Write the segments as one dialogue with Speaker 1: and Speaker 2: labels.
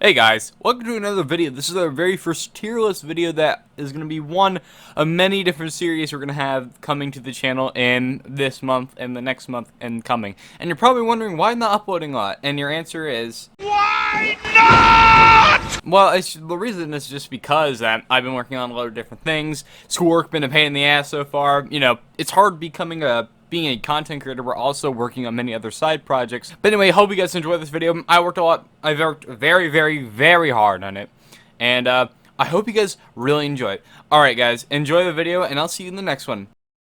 Speaker 1: Hey guys, welcome to another video. This is our very first tier list video that is going to be one of many different series we're going to have coming to the channel in this month and the next month and coming. And you're probably wondering why I'm not uploading a lot, and your answer is... why not? Well, the reason is just because I've been working on a lot of different things. Schoolwork been a pain in the ass so far. You know, it's hard being a content creator. We're also working on many other side projects. But anyway, hope you guys enjoy this video. I worked a lot. I've worked very, very, very hard on it. And I hope you guys really enjoy it. Alright guys, enjoy the video and I'll see you in the next one.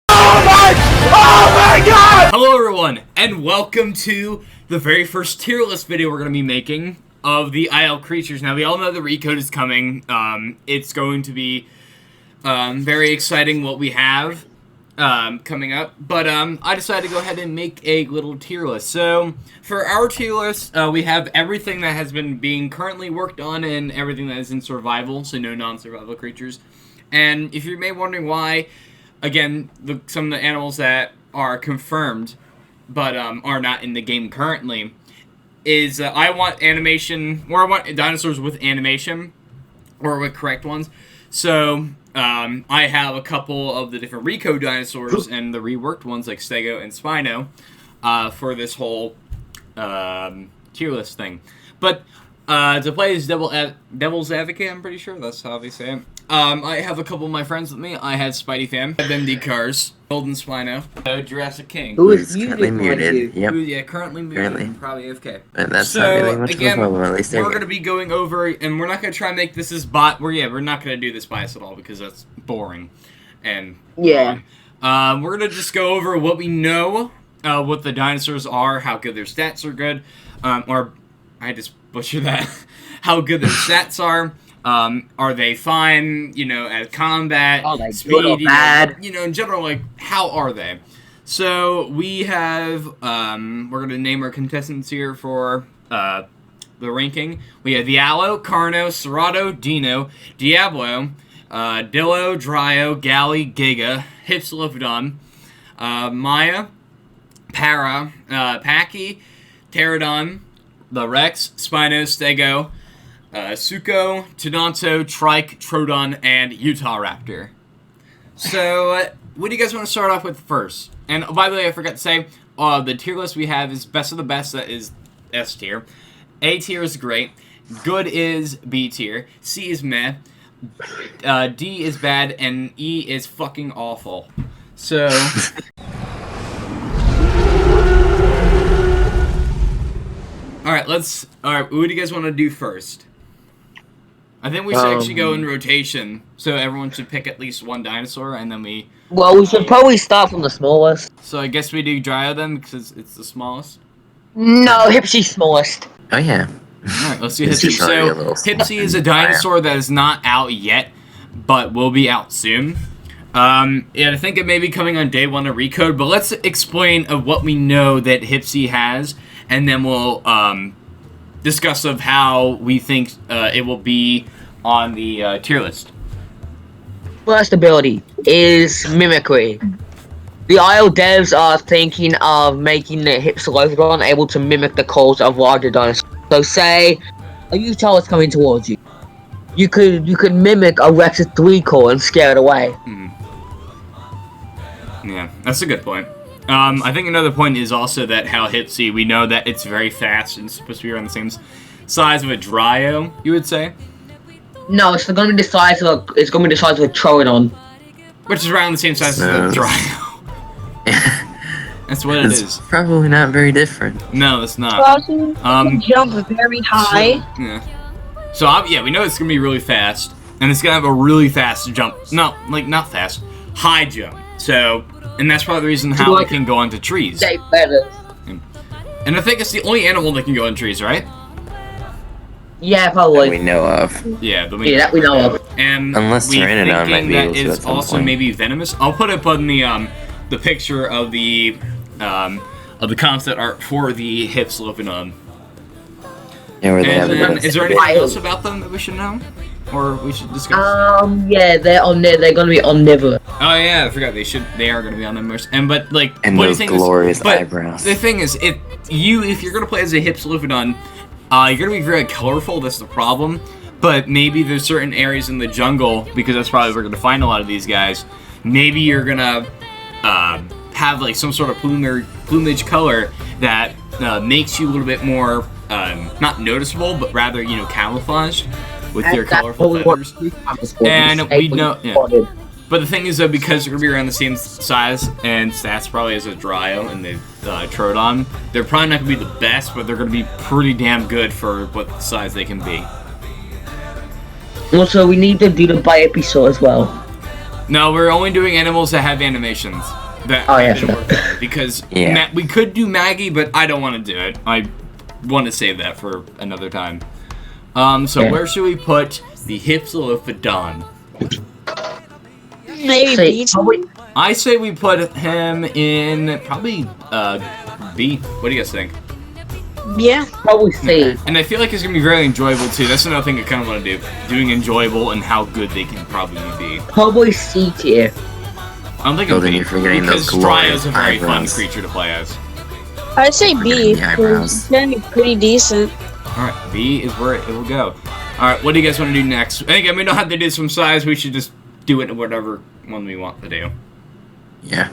Speaker 1: Oh my god! Hello everyone, and welcome to the very first tier list video we're going to be making of the IL creatures. Now we all know the Recode is coming. It's going to be very exciting what we have coming up, but I decided to go ahead and make a little tier list. So for our tier list, we have everything that has been being currently worked on and everything that is in survival, so no non-survival creatures. And if you're maybe wondering why, again, some of the animals that are confirmed but are not in the game currently is I want animation, or I want dinosaurs with animation, or with correct ones. So I have a couple of the different Recode dinosaurs and the reworked ones like Stego and Spino for this whole tier list thing. But to play as Devil's Advocate, I'm pretty sure that's how they say it. I have a couple of my friends with me. I had Spidey Fam, MD Cars, Golden Spino, Jurassic King.
Speaker 2: Who is currently muted?
Speaker 1: Yep. Yeah, currently muted. Probably AFK.
Speaker 2: But that's not really much
Speaker 1: again,
Speaker 2: of a problem, at least
Speaker 1: we're going to be going over, and we're not going to try and make this as we're not going to do this bias at all because that's boring. And
Speaker 3: yeah,
Speaker 1: we're going to just go over what we know, what the dinosaurs are, how good their stats are good, or I just butchered that. How good their stats are they fine, you know, at combat, speed,
Speaker 3: good or bad?
Speaker 1: You know, in general, like, how are they? So, we have, we're going to name our contestants here for, the ranking. We have Diallo, Carno, Serrato, Dino, Diablo, Dillo, Dryo, Galley, Giga, Hypsilophodon, Maya, Para, Packy, Pterodon, the Rex, Spino, Stego, Suko, Tenonto, Trike, Troodon, and Utah Raptor. So, what do you guys want to start off with first? And, by the way, I forgot to say, the tier list we have is best of the best, that is S tier. A tier is great. Good is B tier. C is meh. D is bad, and E is fucking awful. So... Alright, what do you guys want to do first? I think we should actually go in rotation, so everyone should pick at least one dinosaur, and then we...
Speaker 3: Well, we should probably start from the smallest.
Speaker 1: So I guess we do Dryo then, because it's the smallest?
Speaker 3: No, Hipsy's smallest.
Speaker 2: Oh, yeah.
Speaker 1: Alright, let's see Hipsy. So, Hipsy is a dinosaur that is not out yet, but will be out soon. Yeah, I think it may be coming on day 1 of Recode, but let's explain of what we know that Hipsy has, and then we'll discuss of how we think it will be on the tier list.
Speaker 3: First ability is Mimicry. The IL devs are thinking of making the Hypsilophodon able to mimic the calls of larger dinosaurs. So say a Utah is coming towards you. You could mimic a Rex's 3 call and scare it away.
Speaker 1: Yeah, that's a good point. I think another point is also that how Hipsy, we know that it's very fast and it's supposed to be around the same size of a Dryo, you would say?
Speaker 3: No, it's going to be the size of a Troodon.
Speaker 1: Which is around the same size as a Dryo. That's what it is.
Speaker 2: Probably not very different.
Speaker 1: No, it's not.
Speaker 4: Jump very high.
Speaker 1: So, yeah. So, yeah, we know it's going to be really fast. And it's going to have a really fast jump. No, like, not fast. High jump. So, and that's probably the reason how it can go onto trees. And I think it's the only animal that can go on trees, right?
Speaker 3: Yeah, probably.
Speaker 2: That we know of.
Speaker 1: Yeah,
Speaker 3: that we know of.
Speaker 1: And
Speaker 2: unless
Speaker 1: Pteranodon might be able to at some also point. Maybe venomous. I'll put up on the picture of the concept art for the Hypsilophodon.
Speaker 2: Yeah, where they have
Speaker 1: is there anything else about them that we should know? Or we should discuss?
Speaker 3: Yeah, they're gonna be omnivorous.
Speaker 1: Oh yeah, I forgot they are gonna be omnivorous. And what do you
Speaker 2: those
Speaker 1: think
Speaker 2: glorious
Speaker 1: is,
Speaker 2: eyebrows.
Speaker 1: The thing is, if you're gonna play as a Hypsilophodon, You're gonna be very colorful. That's the problem. But maybe there's certain areas in the jungle, because that's probably where we're gonna find a lot of these guys. Maybe you're gonna have like some sort of plumage color that makes you a little bit more not noticeable, but rather camouflaged with your colorful feathers. And we know, yeah. But the thing is, though, because they're gonna be around the same size and stats probably as a Dryo and the Troodon, they're probably not gonna be the best, but they're gonna be pretty damn good for what size they can be.
Speaker 3: Also, we need to do the Biopisaur as well.
Speaker 1: No, we're only doing animals that have animations. That didn't work out, because we could do Maggie, but I don't want to do it. I want to save that for another time. Where should we put the Hypsilophodon?
Speaker 4: Maybe
Speaker 1: I say we put him in probably B. What do you guys think?
Speaker 4: Yeah.
Speaker 3: Probably C.
Speaker 1: And I feel like it's gonna be very enjoyable too. That's another thing I kind of want to do. Doing enjoyable and how good they can probably be.
Speaker 3: Probably C tier.
Speaker 1: I'm thinking B, because Dryo's a very fun creature to play as.
Speaker 4: I'd say B. It's gonna be pretty decent.
Speaker 1: Alright, B is where it will go. Alright, what do you guys want to do next? I think we don't have to do some size. We should just do it in whatever one we want to do.
Speaker 2: Yeah.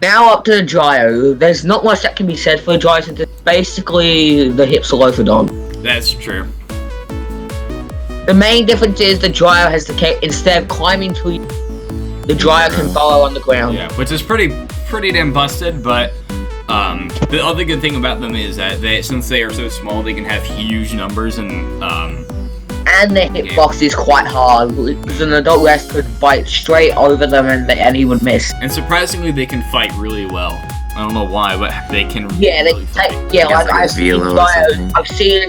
Speaker 3: Now up to the Dryo. There's not much that can be said for the Dryo, since it's basically the Hypsilophodon.
Speaker 1: That's true.
Speaker 3: The main difference is the Dryo has the instead of climbing trees, the Dryo can burrow on the ground.
Speaker 1: Yeah, which is pretty damn busted, but the other good thing about them is that since they are so small, they can have huge numbers and
Speaker 3: their hitbox is quite hard, because an adult rest could bite straight over them and he would miss.
Speaker 1: And surprisingly, they can fight really well. I don't know why, but they can.
Speaker 3: Yeah,
Speaker 1: really
Speaker 3: like I've seen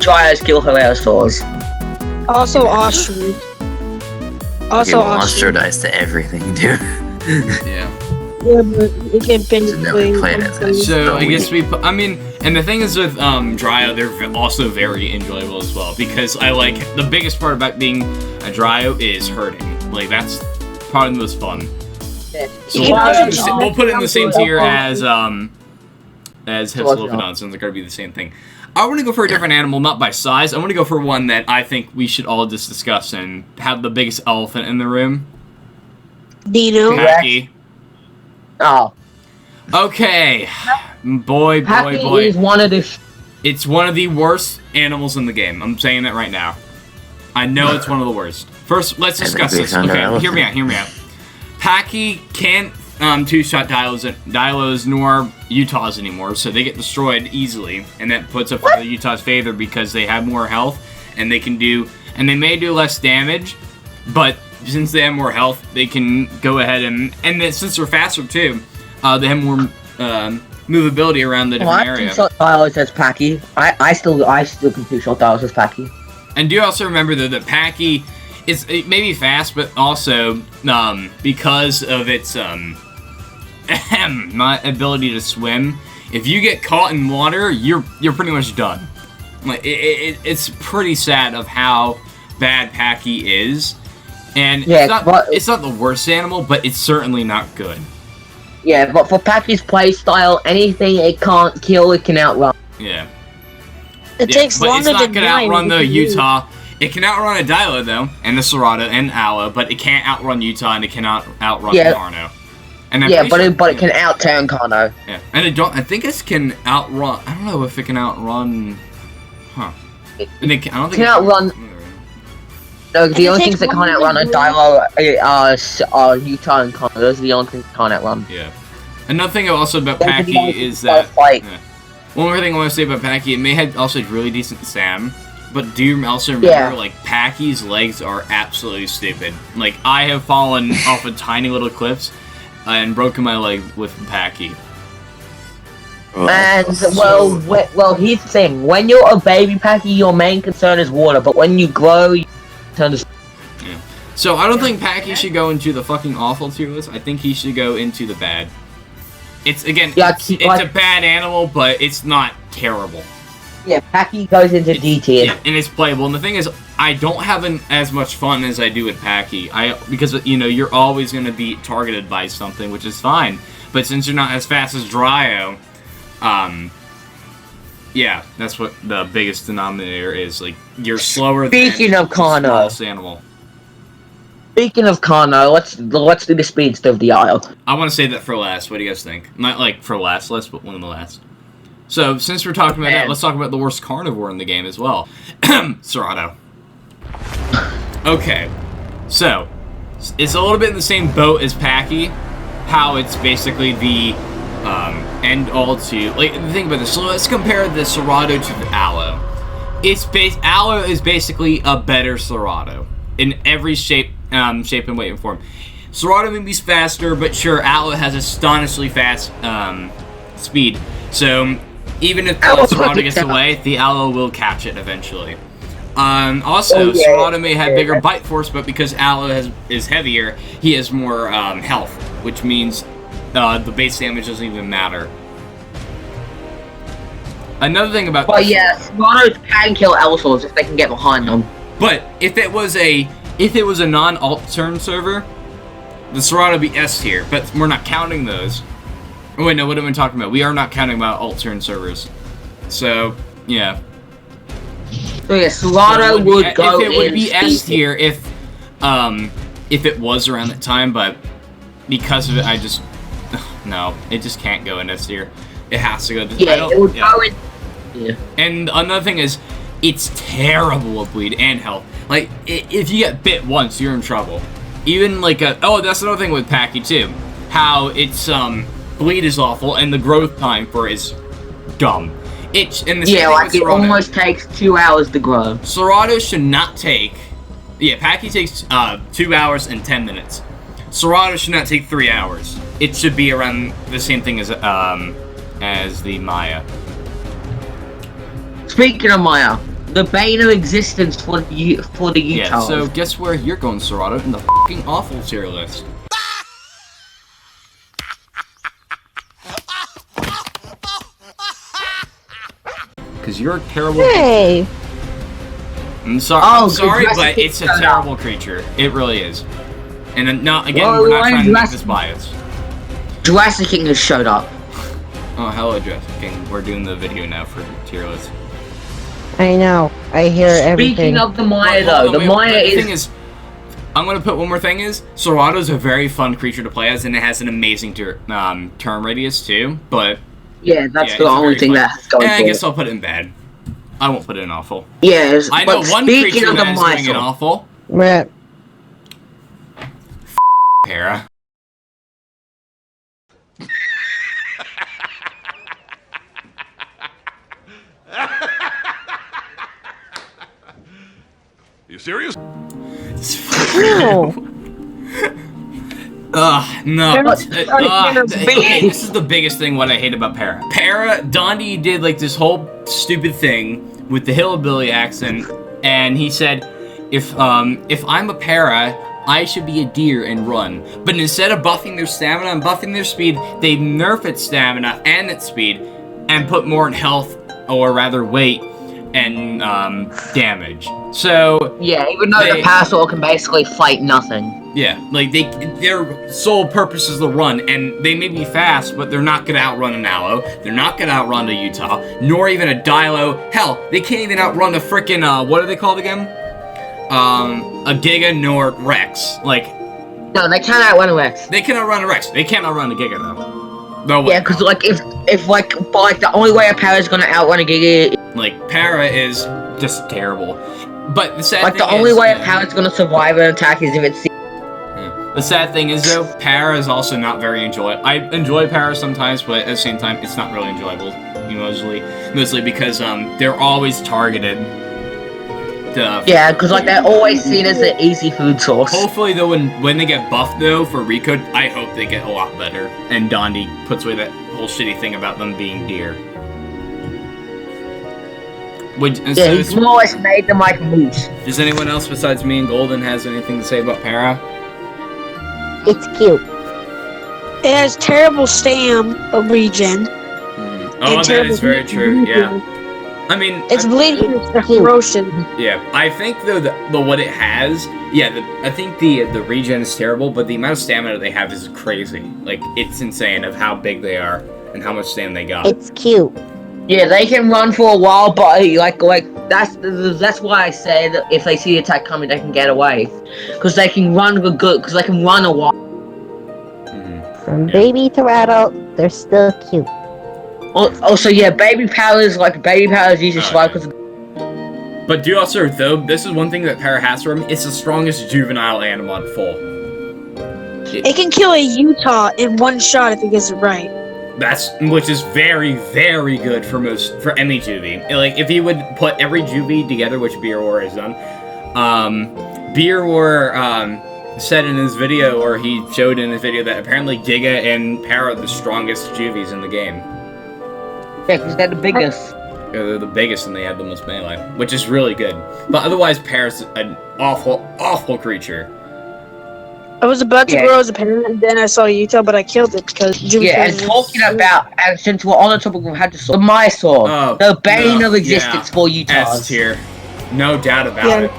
Speaker 3: Dryos kill Heratosaurs.
Speaker 4: Also Ostrich.
Speaker 2: Also Ostrich dies to everything, dude.
Speaker 1: Yeah.
Speaker 4: Yeah, but you can't pin
Speaker 1: So I guess and the thing is with Dryo, they're also very enjoyable as well, because I like the biggest part about being a Dryo is herding. Like that's probably the most fun. So we'll put it in the same tier as Hypsilophodon, since they're gonna be the same thing. I want to go for a different animal, not by size. I want to go for one that I think we should all just discuss and have the biggest elephant in the room.
Speaker 4: Dino.
Speaker 1: Packy.
Speaker 3: Oh.
Speaker 1: Okay. Boy.
Speaker 3: Is one of the
Speaker 1: it's one of the worst animals in the game. I'm saying that right now. I know it's one of the worst. First, let's discuss this. Okay, hear me out. Packy can't two-shot Dilos nor Utahs anymore, so they get destroyed easily, and that puts up the Utahs' favor because they have more health, and they may do less damage, but since they have more health, they can go ahead and since they're faster too, they have more movability around the different area.
Speaker 3: Two-shot Dilos as Packy. I still can two-shot Dilos as Packy.
Speaker 1: And do also remember though that Packy it may be fast, but also because of its my ability to swim. If you get caught in water, you're pretty much done. Like it's pretty sad of how bad Packy is, and it's not the worst animal, but it's certainly not good.
Speaker 3: Yeah, but for Packy's playstyle, anything it can't kill, it can outrun.
Speaker 1: Yeah.
Speaker 4: It takes longer
Speaker 1: it's not
Speaker 4: than
Speaker 1: gonna outrun the Utah. It can outrun a Dilo though, and the Serrata and Ala, but it can't outrun Utah, and it cannot outrun Carno. And
Speaker 3: but it can out-turn Carno.
Speaker 1: Yeah, and I think it can outrun. I don't know if it can outrun. Huh? I don't think it can
Speaker 3: outrun. No, the only things that can't outrun are Dilo, are Utah and Carno. Those are the only things that can't outrun.
Speaker 1: Yeah. Another thing also about Packy is that. One more thing I want to say about Packy, it may have also really decent Sam. But do you also remember, like, Packy's legs are absolutely stupid. Like, I have fallen off of tiny little cliffs and broken my leg with Packy.
Speaker 3: And, well, here's the thing. When you're a baby Packy, your main concern is water. But when you grow, you turn to...
Speaker 1: Yeah. So, I don't think Packy should go into the fucking awful tier list. I think he should go into the bad. It's, again, it's a bad animal, but it's not terrible.
Speaker 3: Yeah, Packy goes into D tier.
Speaker 1: Yeah, and it's playable. And the thing is, I don't have as much fun as I do with Packy. Because, you're always going to be targeted by something, which is fine. But since you're not as fast as Dryo, Yeah, that's what the biggest denominator is. Like, you're slower
Speaker 3: Speaking
Speaker 1: than
Speaker 3: of Kano.
Speaker 1: the smallest animal.
Speaker 3: Speaking of Kano, let's do the speedster of the Isle.
Speaker 1: I want to save that for last. What do you guys think? Not like for last, but one of the last. So, since we're talking about that, let's talk about the worst carnivore in the game as well. Serato. Okay, so, it's a little bit in the same boat as Packy, how it's basically the end all to, like, the thing about this, so let's compare the Serato to the Aloe. Aloe is basically a better Serato in every shape and weight and form. Serato may be faster, but sure, Aloe has astonishingly fast speed, so even if the Serato gets away, the Aloe will catch it eventually. Also, Serato may have bigger bite force, but because Aloe is heavier, he has more health, which means the base damage doesn't even matter. Another thing about
Speaker 3: Seratos can kill Allosaurs if they can get behind them.
Speaker 1: But if it was a non-alt turn server, the Serato would be S tier, but we're not counting those. Oh wait, no, what am I talking about? We are not counting about alt turn servers. So, yeah.
Speaker 3: So yeah, Serato would go in.
Speaker 1: It would be S tier if it was around that time, but because of it, I just no, it just can't go in S tier. It has to go.
Speaker 3: It would go in. Yeah.
Speaker 1: And another thing is, it's terrible with bleed and health. Like, if you get bit once, you're in trouble. Even like that's another thing with Packy too. How it's bleed is awful and the growth time for it is dumb.
Speaker 3: It almost takes 2 hours to grow.
Speaker 1: Serato should not take. Yeah, Packy takes 2 hours and 10 minutes. Serato should not take 3 hours. It should be around the same thing as the Maya.
Speaker 3: Speaking of Maya, the bane of existence for the Utah.
Speaker 1: Yeah, so guess where you're going, Serato? In the fucking awful tier list. Because you're a terrible creature. I'm sorry, but it's a terrible creature. It really is. And then, we're not trying to make this bias.
Speaker 3: Jurassic King has showed up.
Speaker 1: Oh, hello, Jurassic King. We're doing the video now for tier list.
Speaker 4: I know. I hear everything.
Speaker 3: Speaking of the Maya,
Speaker 1: I'm gonna put one more thing is, Serato's a very fun creature to play as, and it has an amazing term radius too, but...
Speaker 3: Yeah, that's the only thing that's going
Speaker 1: I guess I'll put it in bad. I won't put it in awful.
Speaker 3: Yes,
Speaker 1: I know one creature that is doing it awful.
Speaker 4: Right.
Speaker 1: Para.
Speaker 5: You serious?
Speaker 4: No.
Speaker 1: No. This is the biggest thing what I hate about Para. Dondi did like this whole stupid thing with the hillbilly accent, and he said, if I'm a Para, I should be a deer and run. But instead of buffing their stamina and buffing their speed, they nerf its stamina and its speed, and put more in health, or rather weight, and damage. So
Speaker 3: yeah, even though the Parasaur can basically fight nothing.
Speaker 1: Yeah, like their sole purpose is to run, and they may be fast, but they're not gonna outrun an Aloe. They're not gonna outrun a Utah, nor even a Dilo. Hell, they can't even outrun a frickin' what are they called again? A Giga nor Rex. Like,
Speaker 3: no, they can't outrun a Rex.
Speaker 1: They can outrun a Rex. They can't outrun a Giga though. No way.
Speaker 3: Yeah, because like if the only way a Para is gonna outrun a Giga.
Speaker 1: Like Para is just terrible. But the sad thing
Speaker 3: the only way a Para is gonna survive an attack is if it's.
Speaker 1: The sad thing is though, Para is also not very enjoyable. I enjoy Para sometimes, but at the same time, it's not really enjoyable. Mostly because they're always targeted.
Speaker 3: Yeah, because like they're always seen as an easy food source.
Speaker 1: Hopefully though, when they get buffed though for Recode, I hope they get a lot better. And Dondi puts away that whole shitty thing about them being deer.
Speaker 3: He's more or less made them like moose.
Speaker 1: Does anyone else besides me and Golden has anything to say about Para?
Speaker 4: It's cute. It has terrible stam regen.
Speaker 1: Oh, that is very true. Yeah. I mean,
Speaker 4: it's bleeding. It's corrosion.
Speaker 1: Yeah, I think though the what it has, I think the regen is terrible, but the amount of stamina they have is crazy. Like, it's insane of how big they are and how much stamina they got.
Speaker 4: It's cute.
Speaker 3: Yeah, they can run for a while, but that's why I say that if they see the attack coming, they can get away, because they can run because they can run a while.
Speaker 5: From baby to adult, they're still cute.
Speaker 3: Also, yeah, baby powers usually slow because.
Speaker 1: But do also, though, this is one thing that Para has for him. It's the strongest juvenile Animon full.
Speaker 4: It can kill a Utah in one shot if it gets it right.
Speaker 1: Which is very, very good for any juvie. Like, if you would put every juvie together, which Beer War has done, Beer War, said in his video, or he showed in his video, that apparently Giga and Para are the strongest juvies in the game.
Speaker 3: Yeah, because they're the biggest.
Speaker 1: Yeah, they're the biggest and they have the most melee, which is really good. But otherwise, Para's an awful, awful creature.
Speaker 4: I was about to grow as a parent, and then I saw Utah, but I killed it because Jimmy.
Speaker 3: Yeah, and talking about, and since we're on the topic, we had the Mysore, the bane of existence for Utahs.
Speaker 1: S tier, no doubt about it.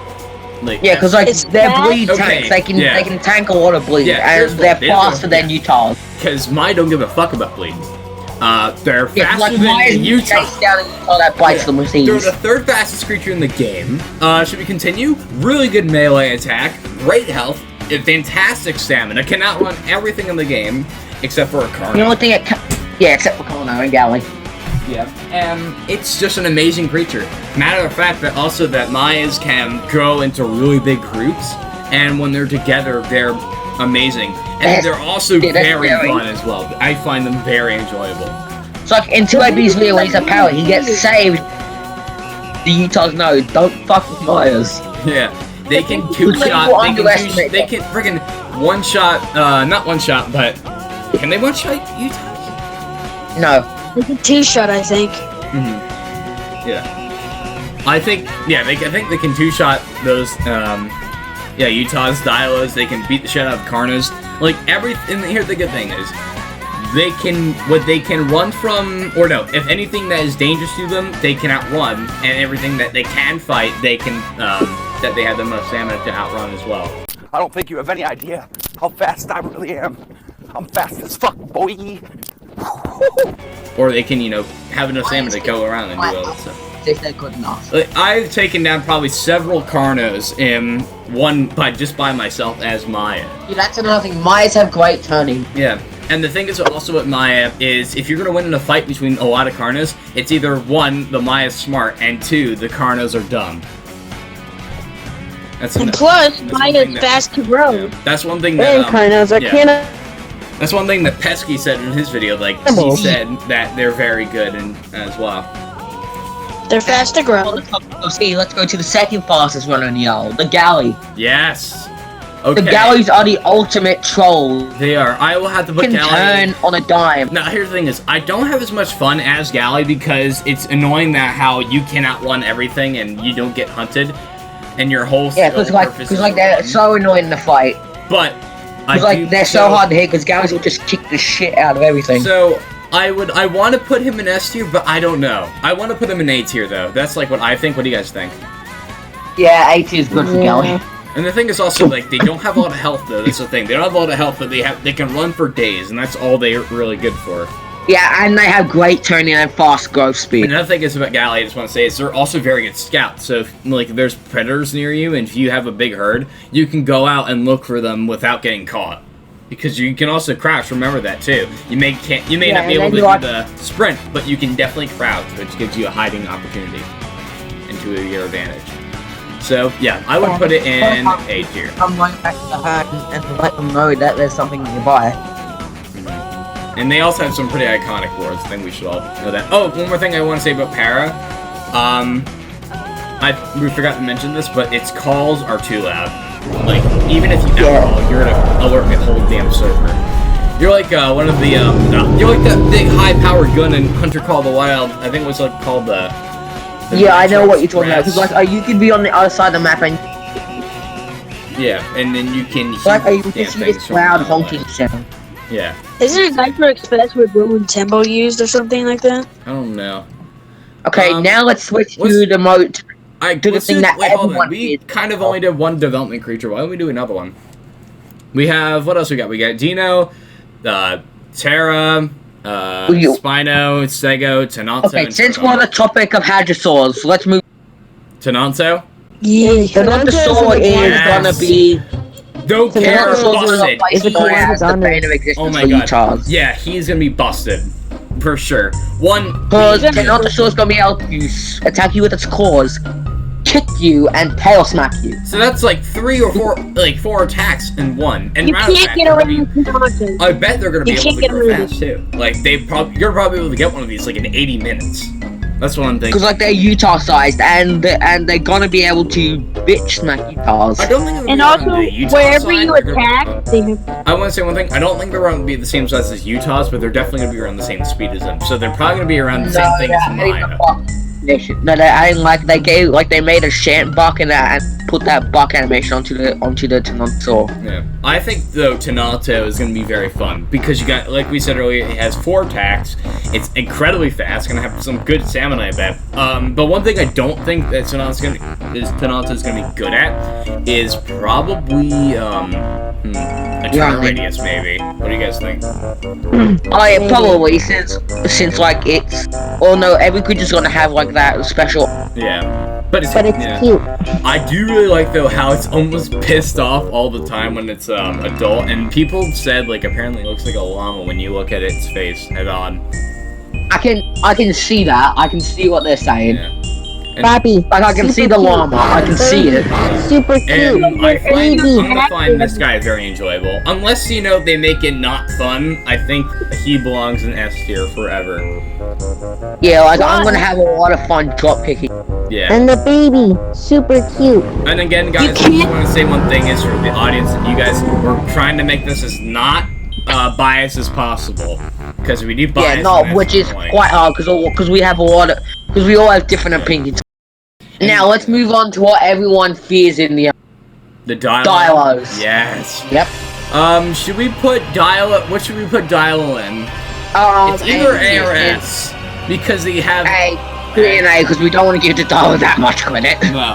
Speaker 1: Like,
Speaker 3: yeah, because they're bleed tanks. They can tank a lot of bleed, and they're faster than Utahs.
Speaker 1: Because Mai don't give a fuck about bleed. They're faster than Utah.
Speaker 3: Down Utah that bites them with ease.
Speaker 1: They're the third fastest creature in the game. Should we continue? Really good melee attack, great health. Fantastic stamina, can outrun everything in the game except for a Carno.
Speaker 3: The only thing except for Carno and Galley.
Speaker 1: Yeah, and it's just an amazing creature. Matter of fact, that also that Mayas can grow into really big groups, and when they're together, they're amazing. And they're also very fun as well. I find them very enjoyable.
Speaker 3: So like in 2AB's video when he's at power, he gets saved. The Utahs know, don't fuck with Mayas.
Speaker 1: Yeah. They can two-shot, they can freaking one-shot, not one-shot, but can they one-shot Utah?
Speaker 3: No.
Speaker 4: They can two-shot, I think.
Speaker 1: Yeah. I think they can two-shot those, Utah's, Dialos, they can beat the shit out of Carnos. Like, and here's the good thing is, they can run from, or no, if anything that is dangerous to them, they can outrun, and everything that they can fight, they can, that they have the most stamina to outrun as well.
Speaker 6: I don't think you have any idea how fast I really am. I'm fast as fuck, boy.
Speaker 1: Or they can, have enough stamina to go around and do all that stuff.
Speaker 3: If they're good enough.
Speaker 1: Like, I've taken down probably several Carnos in just by myself as Maya.
Speaker 3: Yeah, that's another thing. Mayas have great turning.
Speaker 1: Yeah. And the thing is also with Maya is, if you're going to win in a fight between a lot of Carnos, it's either 1, the Maya's smart, and 2, the Carnos are dumb.
Speaker 4: And plus, Maya's fast to grow.
Speaker 1: Yeah, that's one thing that...
Speaker 5: Carnos are
Speaker 1: that's one thing that Pesky said in his video, like, he said that they're very good as well.
Speaker 4: They're fast to grow.
Speaker 3: See, let's go to the second fastest runner in Yell, the Galley.
Speaker 1: Yes! Okay.
Speaker 3: The Galleys are the ultimate trolls.
Speaker 1: They are. I will have to put Galley...
Speaker 3: turn on a dime.
Speaker 1: Now, here's the thing is, I don't have as much fun as Galley because it's annoying that how you cannot run everything and you don't get hunted. And your whole
Speaker 3: because they're so annoying in the fight.
Speaker 1: But
Speaker 3: they're so hard to hit because Galleys will just kick the shit out of everything.
Speaker 1: So I want to put him in S tier, but I don't know. I want to put him in A tier though. That's like what I think. What do you guys think?
Speaker 3: Yeah, A tier is good for Galley.
Speaker 1: And the thing is also, like, they don't have a lot of health though. That's the thing. They don't have a lot of health, but they can run for days, and that's all they're really good for.
Speaker 3: Yeah, and they have great turning and fast growth speed.
Speaker 1: Another thing is about Galley, I just want to say, is they're also very good scouts. So, if there's predators near you, and if you have a big herd, you can go out and look for them without getting caught. Because you can also crouch, remember that too. You may not be able to do the sprint, but you can definitely crouch, which gives you a hiding opportunity into your advantage. So, yeah, I would put it in A tier.
Speaker 3: I'm running back to the herd and let them know that there's something nearby.
Speaker 1: And they also have some pretty iconic words. I think we should all know that. Oh, one more thing I want to say about Para. We forgot to mention this, but its calls are too loud. Like, even if you call, you're gonna alert the whole damn server. You're like one of the you're like that big high-powered gun in Hunter Call the Wild. I think it was like called the
Speaker 3: yeah, I know what you're talking about. Because like, you could be on the other side of the map and
Speaker 1: yeah, and then you can
Speaker 3: you can see this loud honking sound.
Speaker 1: Yeah.
Speaker 4: Isn't it Nitro Express with Roman Tempo used or something like that?
Speaker 1: I don't know.
Speaker 3: Okay, now let's switch to the mode.
Speaker 1: We kind of only did one development creature. Why don't we do another one? We have, what else we got? We got Dino, Terra, Spino, Stego, Tenonto,
Speaker 3: Okay,
Speaker 1: and
Speaker 3: since we're on the topic of Hadrosaurs, let's move.
Speaker 1: Tenonto?
Speaker 4: Yeah,
Speaker 3: Tenontosaur is
Speaker 1: Yes.
Speaker 3: gonna be.
Speaker 1: Don't care,
Speaker 3: Tenontosaur is
Speaker 1: busted.
Speaker 3: gonna
Speaker 5: Is it
Speaker 3: known as the
Speaker 5: Tenontosaur?
Speaker 3: bane of existence
Speaker 1: Oh my
Speaker 3: for
Speaker 1: god.
Speaker 3: Utahs.
Speaker 1: Yeah, he's gonna be busted. For sure.
Speaker 3: Because Tenontosaur's gonna be able to attack you with its claws, kick you, and tail smack you.
Speaker 1: So that's like 3 or 4, like 4 attacks in one. And
Speaker 4: you
Speaker 1: round
Speaker 4: can't
Speaker 1: attack,
Speaker 4: get
Speaker 1: they're
Speaker 4: away
Speaker 1: gonna
Speaker 4: from Tenonto.
Speaker 1: be- I bet they're gonna be
Speaker 4: You
Speaker 1: able
Speaker 4: can't
Speaker 1: to
Speaker 4: get
Speaker 1: go
Speaker 4: away
Speaker 1: fast too. Like you're probably able to get one of these like in 80 minutes. That's what I'm thinking.
Speaker 3: Because like they're Utah-sized, and they're gonna be able to bitch smack Utahs.
Speaker 1: I don't think it'll
Speaker 4: And
Speaker 1: be on
Speaker 4: also,
Speaker 1: the Utah
Speaker 4: wherever
Speaker 1: side,
Speaker 4: you
Speaker 1: they're gonna-
Speaker 4: attack, they have.
Speaker 1: I want to say one thing. I don't think they're going to be the same size as Utah's, but they're definitely going to be around the same speed as them. So they're probably going to be around the same thing as Maya.
Speaker 3: No, they adding like they made a shan't buck and put that buck animation onto the Tenontosaur.
Speaker 1: Yeah. I think though Tenonto is going to be very fun because you got, like we said earlier, it has 4 attacks. It's incredibly fast. Going to have some good stamina, I bet. But one thing I don't think that Tenonto's going to be good at is probably a turn radius maybe. What do you guys think?
Speaker 3: Oh yeah, probably since like it's. Oh no, every creature's gonna have like that special.
Speaker 1: Yeah. But it's yeah.
Speaker 5: cute.
Speaker 1: I do really like though how it's almost pissed off all the time when it's adult, and people said like apparently it looks like a llama when you look at its face head on.
Speaker 3: I can see that. I can see what they're saying.
Speaker 1: Yeah.
Speaker 5: Bobby.
Speaker 3: Like I can see the llama. I can see it.
Speaker 5: Super cute.
Speaker 1: And I'm
Speaker 5: Baby.
Speaker 1: gonna find this guy very enjoyable. Unless they make it not fun, I think he belongs in S tier forever.
Speaker 3: Yeah, like I'm gonna have a lot of fun drop picking.
Speaker 1: Yeah.
Speaker 5: And the baby. Super cute.
Speaker 1: And again, guys, I just want to say one thing is for the audience and you guys, we're trying to make this as not biased as possible because we need bias.
Speaker 3: Yeah, no, which is quite hard because we have because we all have different opinions. Now let's move on to what everyone fears in the
Speaker 1: Dialos. Yes.
Speaker 3: Yep.
Speaker 1: Should we put Dialo? What should we put Dialo in? It's either A or S because they have
Speaker 3: A, because we don't want to give the Dialo that much credit.
Speaker 1: No.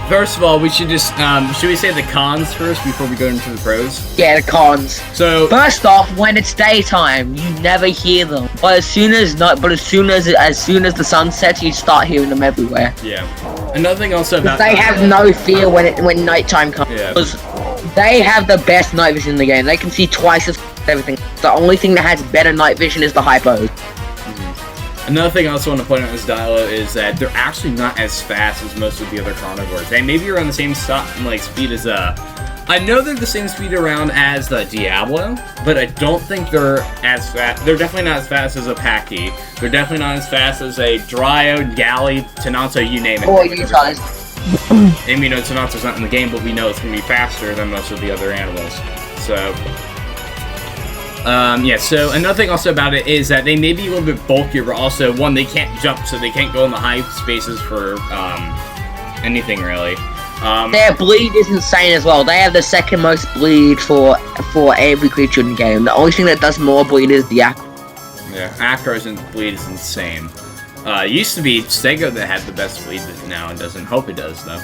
Speaker 1: First of all, we should just should we say the cons first before we go into the pros?
Speaker 3: Yeah, the cons.
Speaker 1: So
Speaker 3: first off, when it's daytime, you never hear them. But as soon as the sun sets, you start hearing them everywhere.
Speaker 1: Yeah. Another thing also about
Speaker 3: they have no fear when nighttime comes.
Speaker 1: Yeah.
Speaker 3: Because they have the best night vision in the game. They can see twice as everything. The only thing that has better night vision is the hypos.
Speaker 1: Another thing I also want to point out as Dialo is that they're actually not as fast as most of the other carnivores. They may be around the same speed as I know they're the same speed around as the Diablo, but I don't think they're as fast. They're definitely not as fast as a Paki. They're definitely not as fast as a Dryo, Galley, Tenonto, you name it.
Speaker 3: Or Utahs.
Speaker 1: And we know Tenonto's not in the game, but we know it's going to be faster than most of the other animals. So yeah, so another thing also about it is that they may be a little bit bulkier, but also, one, they can't jump, so they can't go in the high spaces for anything, really.
Speaker 3: Their bleed is insane as well. They have the second most bleed for every creature in the game. The only thing that does more bleed is the Acro.
Speaker 1: Yeah, Acro's bleed is insane. It used to be Stego that had the best bleed, but now it doesn't. Hope it does, though.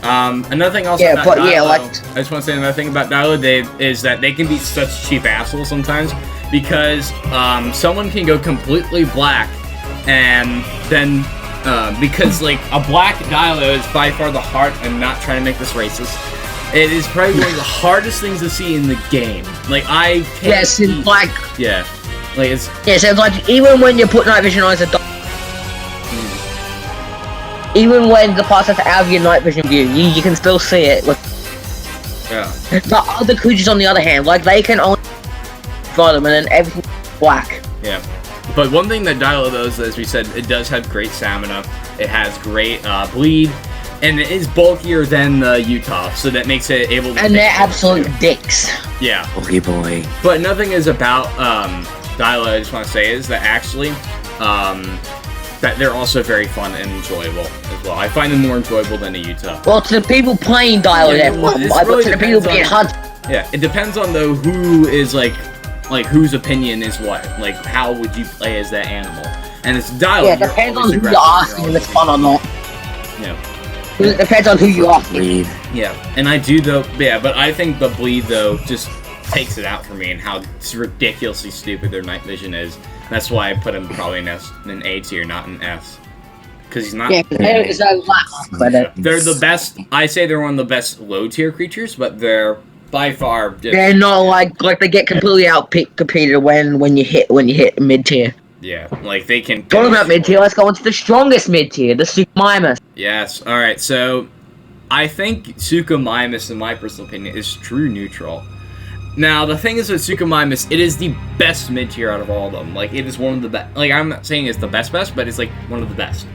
Speaker 1: Another thing also about Dialo, I just want to say another thing about Dialo, is that they can be such cheap assholes sometimes because someone can go completely black and then because like a black Dialo is by far the hard, and not trying to make this racist, it is probably one of the hardest things to see in the game. Like I can't
Speaker 3: yes, it's like
Speaker 1: like it's
Speaker 3: so it's like even when you put night vision on as a even when the parts that's out of your night vision view, you can still see it. The other creatures, on the other hand, like they can only follow them, and then everything's black.
Speaker 1: Yeah. But one thing that Dialo does, as we said, it does have great stamina. It has great bleed, and it is bulkier than the Utah, so that makes it able to.
Speaker 3: And they're absolute dicks.
Speaker 1: Yeah.
Speaker 2: Bulky boy.
Speaker 1: But another thing is about Dialo, I just want to say, is that actually that they're also very fun and enjoyable as well. I find them more enjoyable than a Utah.
Speaker 3: Well, to the people playing Dialo,
Speaker 1: Yeah,
Speaker 3: but
Speaker 1: really
Speaker 3: to the people being hunted.
Speaker 1: Yeah, it depends on though who is like whose opinion is what. Like how would you play as that animal? And it's Dialo.
Speaker 3: Yeah, it depends on who you're asking if it's fun or not.
Speaker 1: Yeah.
Speaker 3: It depends on who you ask.
Speaker 1: Yeah, and I do though. Yeah, but I think the bleed though just takes it out for me, and how ridiculously stupid their night vision is. That's why I put him probably in A tier, not in S. Because he's not.
Speaker 3: Yeah, because they don't deserve that. But
Speaker 1: They're the best. I say they're one of the best low tier creatures, but they're by far.
Speaker 3: they're not like they get completely competed when you hit mid tier.
Speaker 1: Yeah, like they can.
Speaker 3: Talking about mid tier, let's go on to the strongest mid tier, the Suchomimus.
Speaker 1: Yes. All right. So, I think Suchomimus, in my personal opinion, is true neutral. Now, the thing is with Suchomimus, it is the best mid tier out of all of them. Like, it is one of the best. Like, I'm not saying it's the best, but it's like one of the best.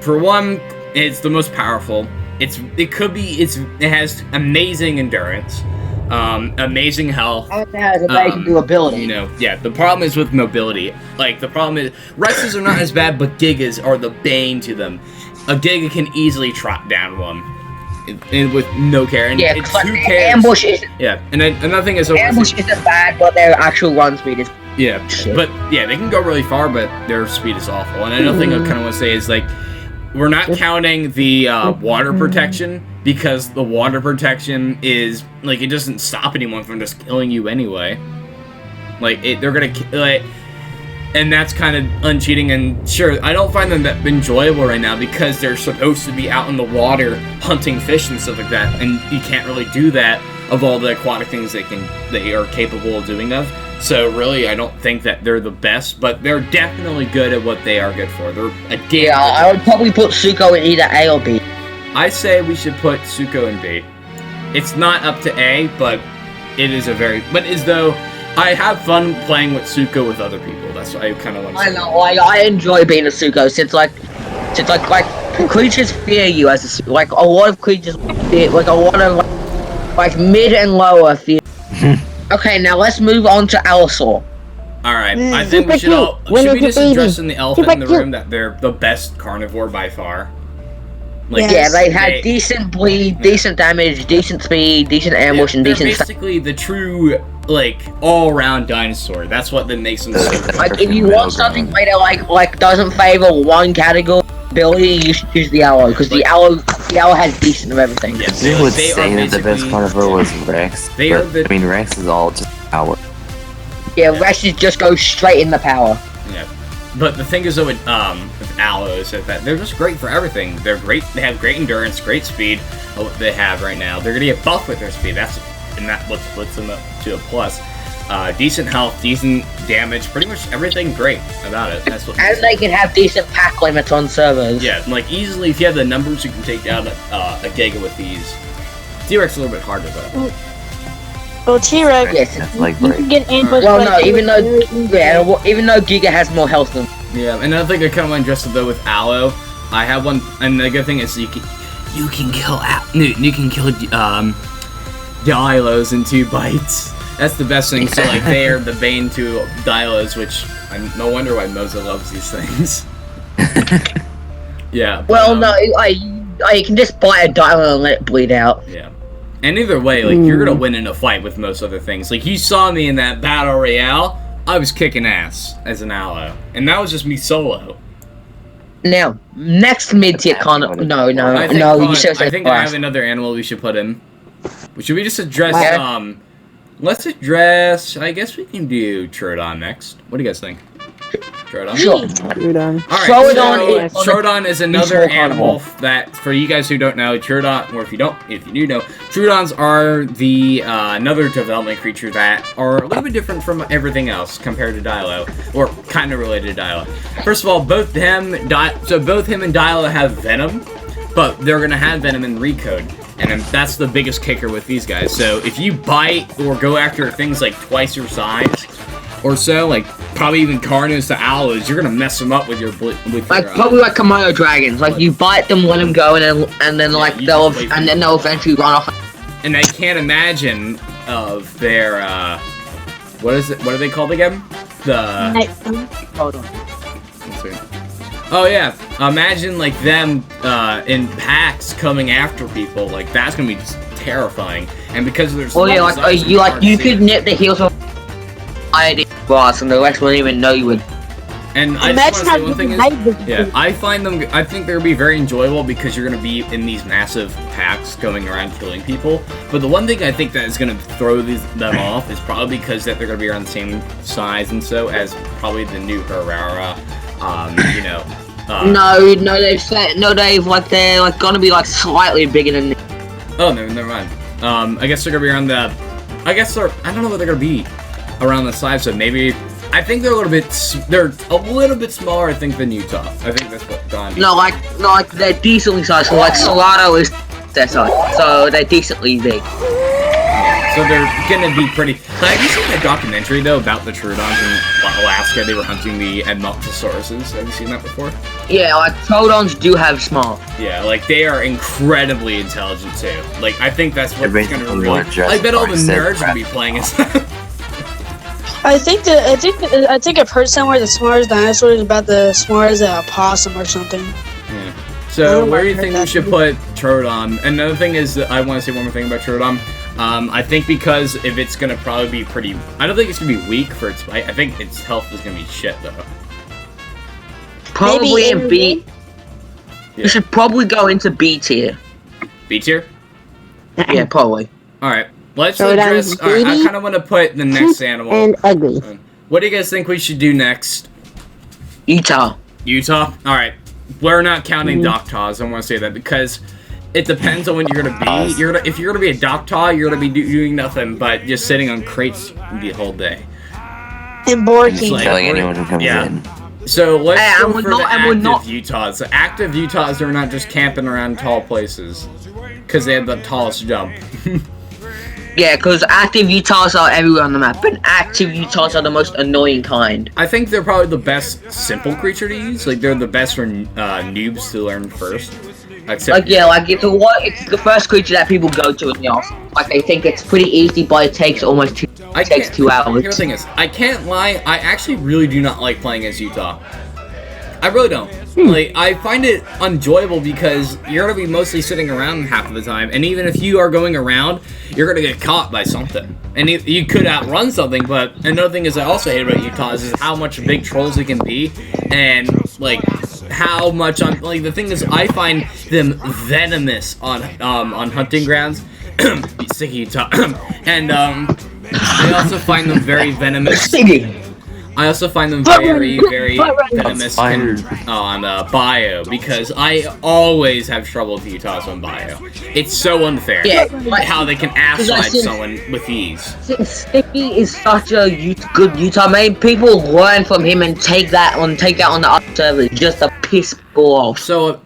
Speaker 1: For one, it's the most powerful. It has amazing endurance, amazing health.
Speaker 3: And it has amazing durability.
Speaker 1: You know, yeah. The problem is with mobility. Like, the problem is Rexes are not as bad, but Gigas are the bane to them. A Giga can easily trot down one. And with no care, and
Speaker 3: yeah,
Speaker 1: it's who cares?
Speaker 3: Ambush is
Speaker 1: Yeah, and another thing is
Speaker 3: ambush isn't bad, but their actual run speed is
Speaker 1: shit. But yeah, they can go really far, but their speed is awful. And another thing I kind of want to say is like, we're not counting the water protection, because the water protection is like, it doesn't stop anyone from just killing you anyway. Like they're gonna like. And that's kind of uncheating, and sure, I don't find them that enjoyable right now because they're supposed to be out in the water hunting fish and stuff like that, and you can't really do that of all the aquatic things they are capable of doing of. So really, I don't think that they're the best, but they're definitely good at what they are good for. They're a damn.
Speaker 3: Yeah, I would probably put Sucho in either A or B.
Speaker 1: I say we should put Sucho in B. It's not up to A, but it is though. I have fun playing with Sucho with other people. That's what I kind of want to say.
Speaker 3: I know, I enjoy being a Sucho since creatures fear you as a like a lot of creatures fear, like a lot of like mid and lower fear. Okay, now let's move on to Allosaur.
Speaker 1: Alright, I think we should we just address in the elephant in the room that they're the best carnivore by far? Like,
Speaker 3: yeah, they had decent bleed, decent damage, decent speed, decent ambush, and decent.
Speaker 1: They're basically the true, like, all-around dinosaur. That's what then makes them so.
Speaker 3: Like, if you want something later, like doesn't favor one category ability, you should choose the Allo, because the Allo has decent of everything.
Speaker 1: Yeah,
Speaker 2: They would say that the best carnivore was Rex. Rex is all just power.
Speaker 3: Yeah, Rex just goes straight in the power.
Speaker 1: Yeah. But the thing is though with Allos is that they're just great for everything. They're great. They have great endurance, great speed. What they have right now, they're gonna get buffed with their speed. That's what puts them up to a plus. Decent health, decent damage, pretty much everything great about it. That's what.
Speaker 3: And they can have decent pack limits on servers.
Speaker 1: Yeah, like easily if you have the numbers, you can take down a Giga with these. T-Rex is a little bit harder though.
Speaker 4: Well, T-Rex,
Speaker 3: Yes,
Speaker 2: That's like
Speaker 4: you can get ambushed.
Speaker 3: well,
Speaker 4: by
Speaker 3: no,
Speaker 4: T-Rex.
Speaker 3: even though Giga has more health than.
Speaker 1: Yeah, another thing I kind of want to address though with Allo, I have one, and the good thing is you can kill Dilos in 2 bites. That's the best thing. So like they are the bane to Dilos, which no wonder why Moza loves these things. Yeah.
Speaker 3: Well, no, you can just bite a Dilo and let it bleed out.
Speaker 1: Yeah. And either way, like you're gonna win in a fight with most other things. Like you saw me in that battle royale. I was kicking ass as an Allo, and that was just me solo.
Speaker 3: Now, next mid-tier no, you should
Speaker 1: I think I have another animal we should put in. Should we just address, let's address, I guess we can do Troodon next. What do you guys think? Troodon?
Speaker 3: Sure.
Speaker 1: Alright, Troodon is another animal that, for you guys who don't know, Troodon, or if you do know, Troodons are the, another development creature that are a little bit different from everything else compared to Dilo, or kind of related to Dilo. First of all, both him and Dilo have venom, but they're gonna have venom in Recode. And that's the biggest kicker with these guys. So if you bite or go after things like twice your size or so, like probably even Carnos to Allos, you're gonna mess them up with your
Speaker 3: probably like Komodo dragons. Like you bite them, let them go, and then they'll eventually run off.
Speaker 1: And I can't imagine of their what is it? What are they called again?
Speaker 3: Hold on.
Speaker 1: Let's see. Oh yeah, imagine like them in packs coming after people. Like that's gonna be just terrifying. And because there's
Speaker 3: you could nip the heels off grass and the rest wouldn't even know you would.
Speaker 1: And I just want to say one thing is, yeah, I think they'll be very enjoyable because you're going to be in these massive packs going around killing people. But the one thing I think that is going to throw them off is probably because that they're going to be around the same size and so as probably the new Herrera, you know.
Speaker 3: Dave, like they're like gonna be like slightly bigger than.
Speaker 1: Oh, no, never mind. I guess they're gonna be around the. I don't know what they're gonna be around the size. So maybe I think they're a little bit. They're a little bit smaller, I think, than Utah. I think that's what Don.
Speaker 3: No, like they're decently sized. So like Solano is their size, so they're decently big.
Speaker 1: So they're gonna be pretty. Have you seen that documentary though about the Troodons in Alaska? They were hunting the Edmontosaurus. Have you seen that before?
Speaker 3: Yeah, like Troodons do have small.
Speaker 1: Yeah, like they are incredibly intelligent too. Like I think that's what's gonna really. I bet all the nerds will be playing as.
Speaker 4: I think I've heard somewhere the smartest dinosaur is about the smartest possum or something.
Speaker 1: Yeah. So where do you think we should put Troodon? Another thing is that I want to say one more thing about Troodon. I think because if it's gonna probably be pretty, I don't think it's gonna be weak for its bite. I think its health is gonna be shit though.
Speaker 3: Probably in B. Yeah. You should probably go into B tier.
Speaker 1: B tier?
Speaker 3: Yeah, probably.
Speaker 1: All right, let's address. All right, I kind of want to put the next animal.
Speaker 5: And ugly.
Speaker 1: What do you guys think we should do next?
Speaker 3: Utah.
Speaker 1: Utah. All right, we're not counting Doctaws. I want to say that because. It depends on what you're gonna be. If you're gonna be a Doctaw, you're gonna be doing nothing but just sitting on crates the whole day.
Speaker 4: And borking.
Speaker 2: Like, killing anyone who comes in.
Speaker 1: So let's go for the active Utahs. The active Utahs are not just camping around tall places, because they have the tallest jump.
Speaker 3: Yeah, because active Utahs are everywhere on the map, but active Utahs are the most annoying kind.
Speaker 1: I think they're probably the best simple creature to use. Like they're the best for noobs to learn first. It's the first creature that people go to in the office. Like they think it's pretty easy, but it takes almost 2 hours. Here's the thing is, I can't lie. I actually really do not like playing as Utah. I really don't. Like I find it enjoyable because you're gonna be mostly sitting around half of the time, and even if you are going around, you're gonna get caught by something, and you could outrun something. But another thing is I also hate about Utahs is how much big trolls they can be, and like. How much on like the thing is I find them venomous on hunting grounds. Sticky Utah. And I also find them very venomous. I also find them very venomous on bio because I always have trouble with Utahs on bio. It's so unfair how they can ass slide someone with ease.
Speaker 3: Since Sticky is such a good Utah main, people learn from him and take that on the other servers just to piss people off.
Speaker 1: So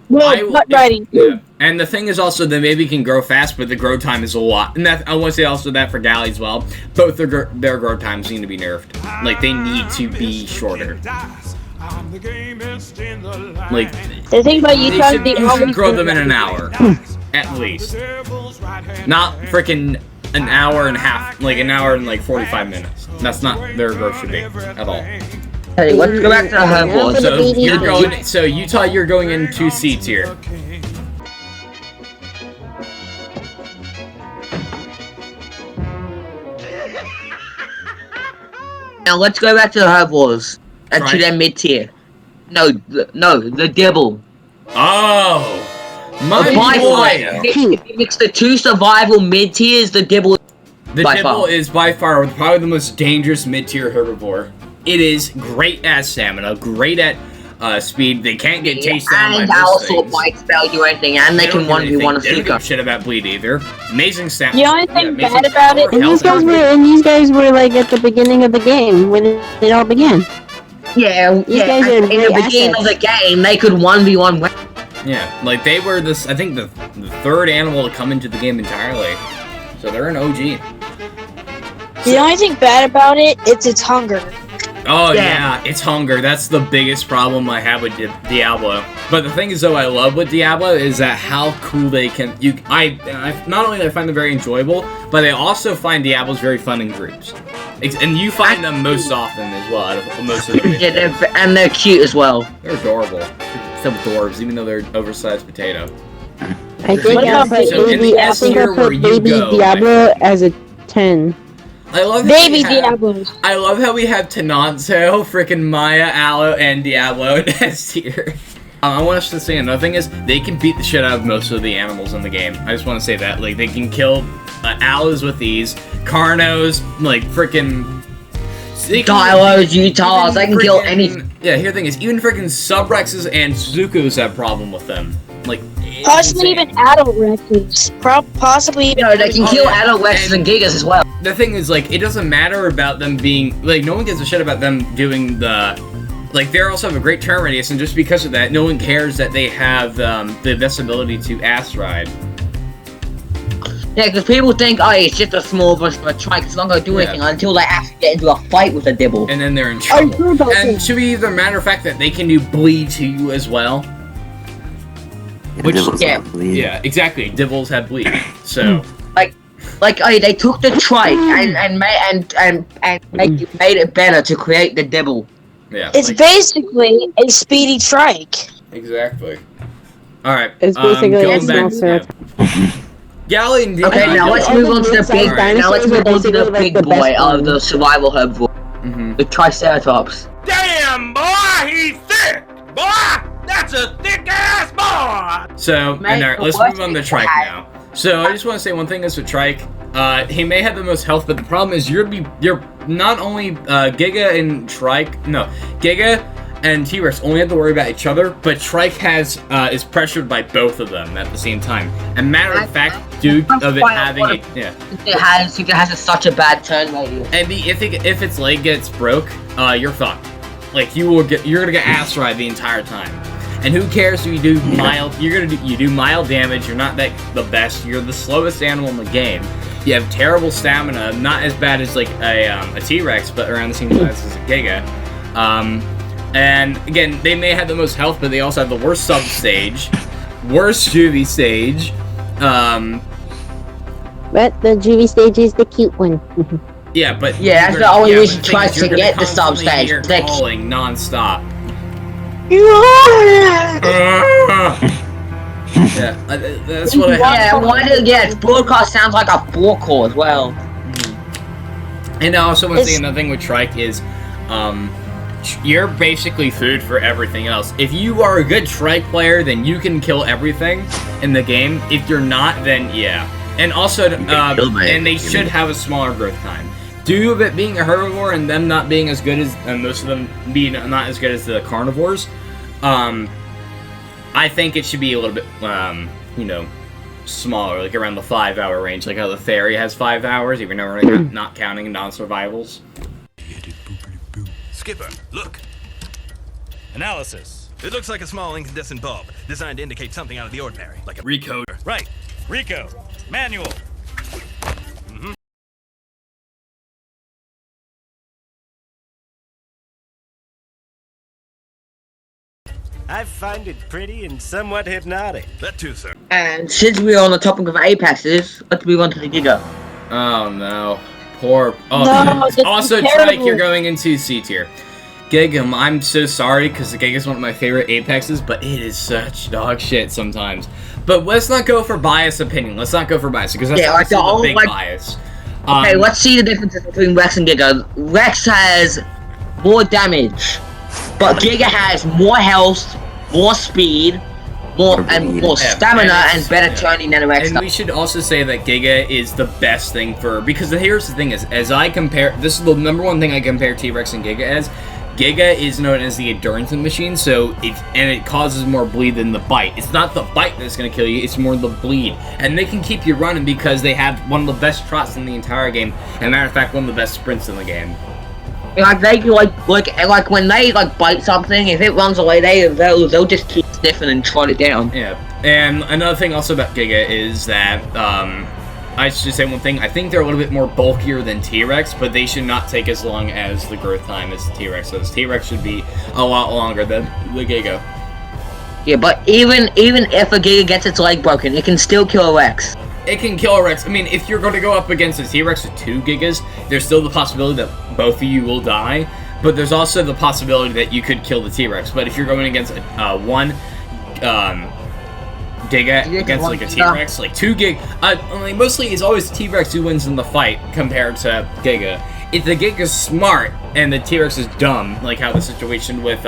Speaker 1: and the thing is also that maybe can grow fast, but the grow time is a lot. And that I want to say also that for Galley as well. Both their grow times need to be nerfed. Like they need to be shorter. Like
Speaker 4: the thing about Utah,
Speaker 1: you should grow them in an hour, at least. Not freaking an hour and a half, like an hour and like 45 minutes. That's not their growth should be at all.
Speaker 3: Hey, let's go back to the herbivores.
Speaker 1: So Utah, you're going in 2 seats here.
Speaker 3: Now let's go back to the herbivores and to their mid tier. No, the Dibble.
Speaker 1: Oh, my boy!
Speaker 3: If it's the 2 survival mid tiers, the Dibble.
Speaker 1: The Dibble is by far probably the most dangerous mid tier herbivore. It is great at stamina, great at speed. They can't get chased down by most things.
Speaker 3: And also might spell you anything, and they can 1v1 a
Speaker 1: They don't give a shit about bleed either. Amazing stamina.
Speaker 4: The only thing bad about it,
Speaker 5: and these guys were like at the beginning of the game when it all began.
Speaker 3: Yeah,
Speaker 5: these guys are
Speaker 3: in the beginning of the game, they could 1v1.
Speaker 1: Yeah, like they were this. I think the 3rd animal to come into the game entirely. So they're an OG.
Speaker 4: The only thing bad about it, it's its hunger.
Speaker 1: Oh yeah, it's hunger. That's the biggest problem I have with Diablo. But the thing is, though, I love with Diablo is that how cool they can. I not only do I find them very enjoyable, but I also find Diablos very fun in groups. And you find them most often as well. Out of most of them.
Speaker 3: Yeah, they're cute as well.
Speaker 1: They're adorable. Except dwarves, even though they're an oversized potato.
Speaker 5: I think I put baby Diablo as a 10.
Speaker 1: I love
Speaker 4: Baby Diablos.
Speaker 1: I love how we have Tenanzo, freaking Maya, Aloe, and Diablo in S tier. I want us to say another thing is they can beat the shit out of most of the animals in the game. I just want to say that, like, they can kill aloes with these, Carnos, like freaking
Speaker 3: Dilos, Utahs, they can kill anything.
Speaker 1: Yeah, here the thing is, even freaking Subrexes and Suzukus have problem with them. Like,
Speaker 4: Possibly even adult Rexes. Possibly even.
Speaker 3: No, they can kill adult Rexes and Gigas as well.
Speaker 1: The thing is, like, it doesn't matter about them being, like, no one gives a shit about them doing the, like, they also have a great turn radius, and just because of that, no one cares that they have the best ability to ass ride.
Speaker 3: Yeah, because people think, oh, it's just a small bunch of a trike, it's not going to do anything until they actually get into a fight with a Dibble.
Speaker 1: And then they're in trouble. And to be the matter of fact that they can do bleed to you as well. Which, yeah, exactly. Dibbles have bleed, so...
Speaker 3: Like, they took the trike and made it better to create the Dibble.
Speaker 1: Yeah.
Speaker 4: It's basically a speedy trike.
Speaker 1: Exactly. Alright,
Speaker 5: It's basically a
Speaker 1: going
Speaker 5: small
Speaker 1: back... Galley and
Speaker 3: Okay, now let's move on to the big. Now let's move on to the big boy of the survival herbivore, the Triceratops.
Speaker 6: Damn, boy, he's thick! Boy, that's a thick-ass boy!
Speaker 1: So, alright, let's move on to Trike now. So, I just want to say one thing is with Trike. He may have the most health, but the problem is you're not only Giga and Trike, no, Giga and T-Rex only have to worry about each other, but Trike is pressured by both of them at the same time. And matter of fact, due of it having
Speaker 3: it has such a bad turn radius.
Speaker 1: And if its leg gets broke, you're fucked. Like you're gonna get ass ride the entire time. And who cares if you do mild? You do mild damage. You're not the best. You're the slowest animal in the game. You have terrible stamina, not as bad as like a T-Rex, but around the same size as a Giga. And again, they may have the most health, but they also have the worst sub-stage, worst juvie stage.
Speaker 5: But the juvie stage is the cute one.
Speaker 3: Yeah, that's the only reason tries to get the sub-stage.
Speaker 1: They're calling non-stop. That's what I have.
Speaker 3: Its broadcast sounds like a boar call as well.
Speaker 1: And I also want to say another thing with Trike is, you're basically food for everything else. If you are a good Trike player, then you can kill everything in the game. If you're not, then yeah. And also, and they should have a smaller growth time. Due of it being a herbivore and them not being as good as, and most of them being not as good as the carnivores, I think it should be a little bit, you know, smaller, like around the 5-hour range, like how the fairy has 5 hours, even though we're not counting non-survivals.
Speaker 7: Skipper, look. Analysis. It looks like a small incandescent bulb, designed to indicate something out of the ordinary, like a recoder. Right. Recode. Manual.
Speaker 8: I find it pretty and somewhat hypnotic.
Speaker 7: That too, sir.
Speaker 3: And since we're on the topic of apexes, let's move on to the Giga.
Speaker 1: Oh no. Poor. Oh,
Speaker 4: No,
Speaker 1: also,
Speaker 4: terrible.
Speaker 1: Trike, you're going into C tier. Gigam, I'm so sorry because the Giga's one of my favorite apexes, but it is such dog shit sometimes. But let's not go for biased opinion. Let's not go for bias because that's the big bias.
Speaker 3: Okay, let's see the differences between Rex and Giga. Rex has more damage, but Giga has more health, more speed, more stamina, and better turning than Rex.
Speaker 1: And we should also say that Giga is the best thing for, because here's the thing is, as I compare, this is the number one thing I compare T-Rex and Giga as. Giga is known as the endurance machine, so it causes more bleed than the bite. It's not the bite that's gonna kill you, it's more the bleed. And they can keep you running because they have one of the best trots in the entire game, and matter of fact, one of the best sprints in the game.
Speaker 3: Like they like when they bite something, if it runs away, they'll just keep sniffing and trot it down.
Speaker 1: Yeah, and another thing also about Giga is that I should say one thing. I think they're a little bit more bulkier than T-Rex, but they should not take as long as the growth time as the T-Rex. So this T-Rex should be a lot longer than the Giga.
Speaker 3: Yeah, but even if a Giga gets its leg broken, it can still kill a Rex.
Speaker 1: It can kill a Rex. I mean, if you're going to go up against a T-Rex with 2 Gigas, there's still the possibility that both of you will die. But there's also the possibility that you could kill the T-Rex. But if you're going against one Giga against like a T-Rex, like 2 Gig. Like, mostly it's always T-Rex who wins in the fight compared to Giga. If the Giga's smart and the T-Rex is dumb, like how the situation with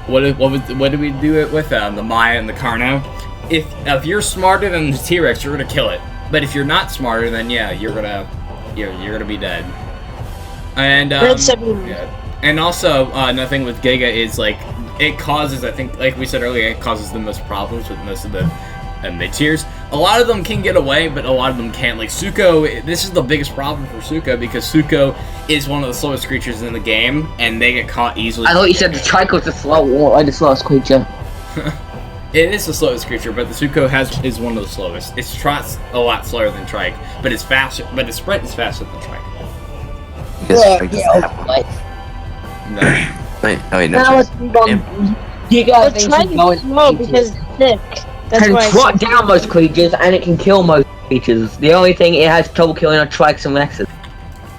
Speaker 1: what did we do it with the Maya and the Carno? If you're smarter than the T-Rex, you're gonna kill it. But if you're not smarter, then yeah, you're gonna be dead. And and also another thing with Giga is like it causes, I think, like we said earlier, it causes the most problems with most of the mid-tiers. A lot of them can get away, but a lot of them can't. Like Suko, this is the biggest problem for Suko because Suko is one of the slowest creatures in the game, and they get caught easily.
Speaker 3: I thought you said the Trike was the slowest creature.
Speaker 1: It is the slowest creature, but the Suko is one of the slowest. Its trot's a lot slower than Trike, but it's faster. But its sprint is faster than Trike. No.
Speaker 3: Giga
Speaker 4: But Trike is slow because it's thick. That's
Speaker 3: can
Speaker 4: why
Speaker 3: trot down most creatures, and it can kill most creatures. The only thing it has trouble killing are Trikes and Rexes.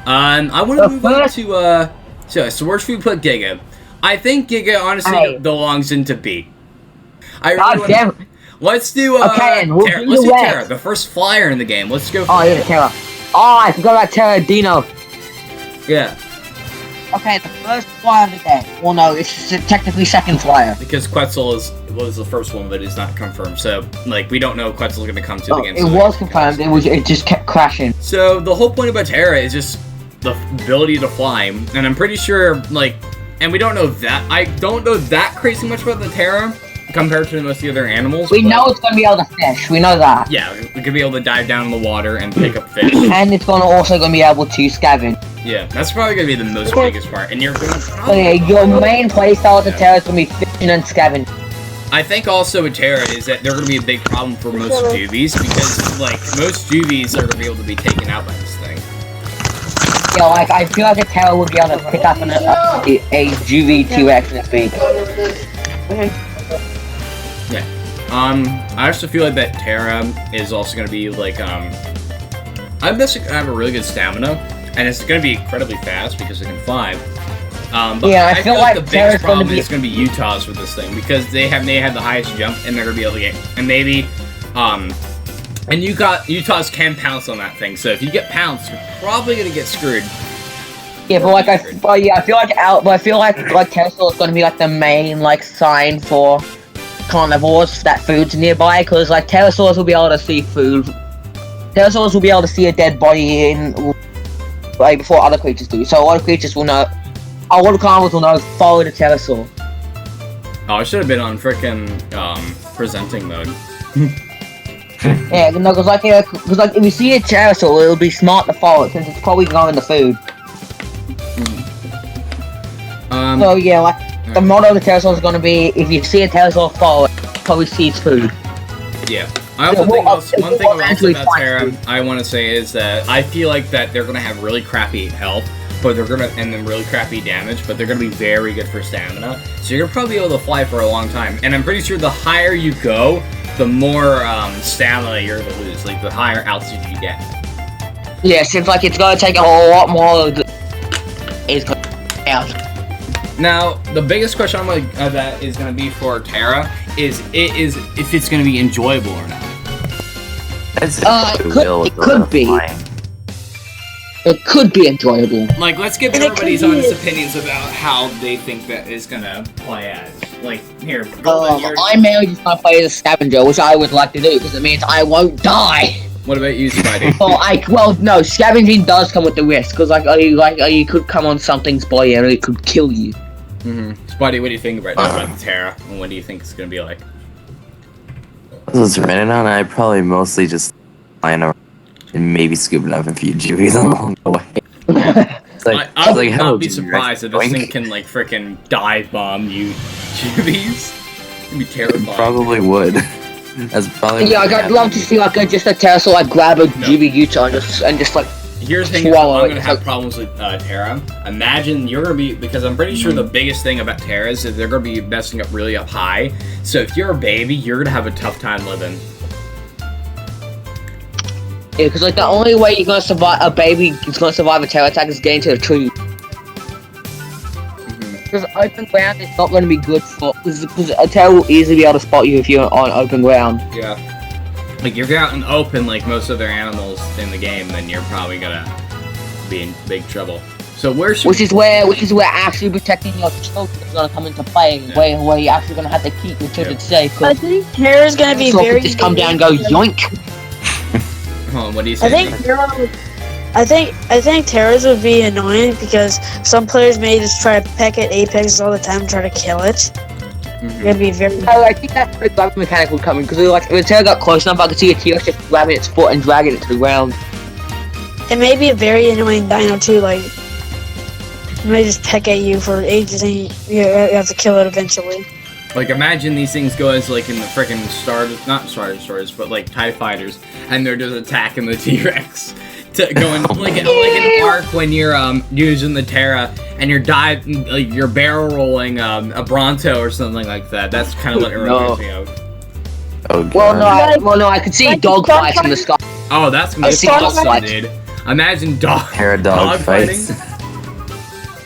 Speaker 1: I want to move on to so where should we put Giga? I think Giga honestly belongs into B. Let's do let's do Terra, the first flyer in the game. Let's go for
Speaker 3: Terra. Oh, I forgot about Terra Dino.
Speaker 1: Yeah.
Speaker 3: Okay, the first flyer of the game. Well, no, it's technically second flyer.
Speaker 1: Because Quetzal was the first one, but it's not confirmed. So, like, we don't know if Quetzal's going to come to the game.
Speaker 3: It was confirmed. It just kept crashing.
Speaker 1: So the whole point about Terra is just the ability to fly, and I'm pretty sure, like, and we don't know that. I don't know that crazy much about the Terra compared to most of the other animals.
Speaker 3: We know it's going to be able to fish. We know that.
Speaker 1: Yeah, we could be able to dive down in the water and pick up fish.
Speaker 3: And it's also going to be able to scavenge.
Speaker 1: Yeah, that's probably going to be the most biggest part. And you're going to
Speaker 3: your main playstyle of the Terra is going to be fishing and scavenging.
Speaker 1: I think also with Terra is that they're going to be a big problem for most juvies because, like, most juvies are going to be able to be taken out by this thing.
Speaker 3: Yeah, like, I feel like a Terra would be able to pick up a juvie T-Rex in its beak.
Speaker 1: Yeah. I also feel like that Terra is also going to be, like, I'm guessing I have a really good stamina, and it's going to be incredibly fast because it can fly. But
Speaker 3: yeah, I feel like
Speaker 1: the biggest problem is going to be Utah's with this thing because they have the highest jump, and they're going to be able to get, and maybe, and Utah's can pounce on that thing. So if you get pounced, you're probably going to get screwed.
Speaker 3: Yeah, but like I feel like Tesla is going to be like the main like sign for carnivores that food's nearby, because like pterosaurs will be able to see food. Pterosaurs will be able to see a dead body in like before other creatures do. So a lot of creatures will know. A lot of carnivores will know. Follow the pterosaur.
Speaker 1: Oh, I should have been on frickin' presenting mode.
Speaker 3: Yeah, no, because like if you see a pterosaur, it'll be smart to follow it since it's probably going to food. So yeah, like the motto of the pterosaur is going to be: if you see a pterosaur, follow it. Probably sees food.
Speaker 1: Yeah. I also think one thing about Terra I want to say is that I feel like that they're going to have really crappy health, but they're going to and then really crappy damage, but they're going to be very good for stamina. So you're probably able to fly for a long time. And I'm pretty sure the higher you go, the more stamina you're going to lose. Like the higher altitude you get.
Speaker 3: Yeah, seems like it's going to take a whole lot more. It's going to
Speaker 1: Now, the biggest question I'm like that is going to be for Terra is if it's going to be enjoyable or not.
Speaker 3: It could be. It could be enjoyable.
Speaker 1: Like, let's get everybody's honest opinions about how they think that is going to play as. Like, here.
Speaker 3: I'm mainly just going to play as a scavenger, which I would like to do because it means I won't die.
Speaker 1: What about you, Spidey?
Speaker 3: Well, no, scavenging does come with the risk because you could come on something's body and it could kill you.
Speaker 1: Spidey, what do you think about the Terra, and what do you think it's gonna be like?
Speaker 2: This was running on. I'd probably mostly just flying around and maybe scooping up a few juvies along the way.
Speaker 1: I would not be surprised if this thing can like frickin' dive bomb you juvies. It'd be terrifying.
Speaker 2: Probably would. That's probably.
Speaker 3: Yeah, I'd love to see like just a Tesla like grab a juvie Utah and just like.
Speaker 1: Here's the thing, I'm gonna have problems with Terra. Imagine you're gonna be, because I'm pretty sure the biggest thing about Terra is that they're gonna be messing up really up high. So if you're a baby, you're gonna have a tough time living.
Speaker 3: Yeah, because like the only way you're gonna survive a baby is gonna survive a Terra attack is getting to the tree. Because open ground is not going to be good for... Because a Terra will easily be able to spot you if you're on open ground.
Speaker 1: Yeah. Like, if you're out in open like most other animals in the game, then you're probably gonna be in big trouble. So where should
Speaker 3: Which is where actually protecting your children is going to come into play, where you're actually going to have to keep your children safe.
Speaker 4: I think Terra's gonna be very.
Speaker 3: Just come down and go yoink.
Speaker 1: Hold on, what do you say?
Speaker 4: I think Terra's would be annoying because some players may just try to peck at Apex all the time and try to kill it. It'd be very.
Speaker 3: Oh, I think that's where the grabbing mechanic would come in, because like if Terra got close enough, I could see a T-Rex just grabbing its foot and dragging it to the ground.
Speaker 4: It may be a very annoying dino too, like it may just peck at you for ages and you have to kill it eventually.
Speaker 1: Like, imagine these things go as, like, in the frickin' not Star Destroyers, but, like, TIE Fighters, and they're just attacking the T-Rex. Going, like an arc when you're, using the Terra, and you're you're barrel rolling, a Bronto or something like that. That's kind of what it reminds me of.
Speaker 2: Oh,
Speaker 3: Well, no, I could see dogfights in the sky.
Speaker 1: Oh, that's gonna be awesome, dude. Imagine
Speaker 2: Terra dog fights.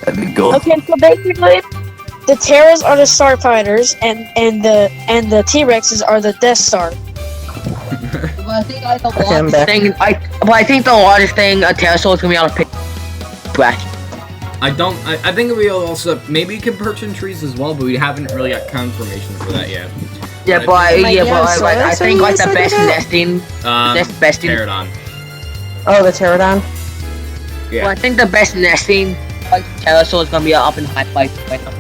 Speaker 2: That'd be cool.
Speaker 4: Okay, so basically, the Terras are the Starfighters, and the T-Rexes are the Death Star.
Speaker 3: But I think the largest thing a pterosaur is gonna be able to pick trash.
Speaker 1: I think we also maybe you can perch in trees as well, but we haven't really got confirmation for that yet.
Speaker 3: But I think like the best nesting,
Speaker 1: Pterodon.
Speaker 5: Oh, the pterodon.
Speaker 1: Yeah.
Speaker 3: Well, I think the best nesting like pterosaur is gonna be up in high places right now.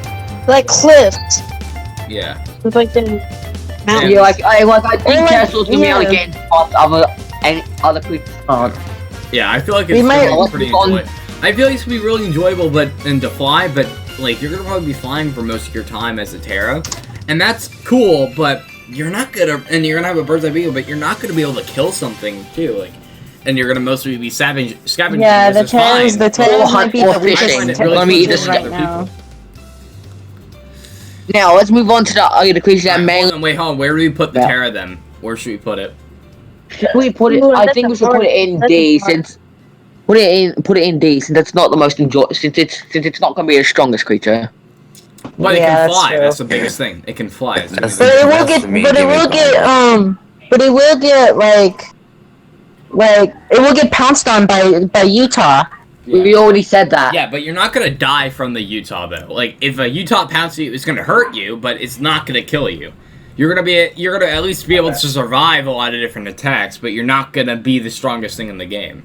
Speaker 4: Like cliffs.
Speaker 1: Yeah.
Speaker 4: With like the mountains.
Speaker 3: Yeah, I think pterosaur's gonna be able to get into other creatures.
Speaker 1: Yeah, I feel like it's gonna be pretty enjoyable. I feel like it's gonna be really enjoyable, and to fly, but like you're gonna probably be flying for most of your time as a Terra, and that's cool. But you're not gonna, and you're gonna have a bird's eye view, but you're not gonna be able to kill something too, like. And you're gonna mostly be scavenging.
Speaker 5: Yeah, the Terras might be the weakest
Speaker 3: right
Speaker 5: now.
Speaker 3: Now let's move on to the creatures that mainly.
Speaker 1: Wait, hold on. Where do we put the Terra then? Where should we put it?
Speaker 3: We put it. I think we should put it in D since. Put it in D since it's not the most since it's not gonna be the strongest creature.
Speaker 1: Well, it can fly. That's the biggest thing. It can fly.
Speaker 5: But it will get it will get pounced on by Utah.
Speaker 3: Yeah. We already said that.
Speaker 1: Yeah, but you're not gonna die from the Utah though. Like if a Utah pounces you, it's gonna hurt you, but it's not gonna kill you. You're gonna at least be able to survive a lot of different attacks, but you're not gonna be the strongest thing in the game.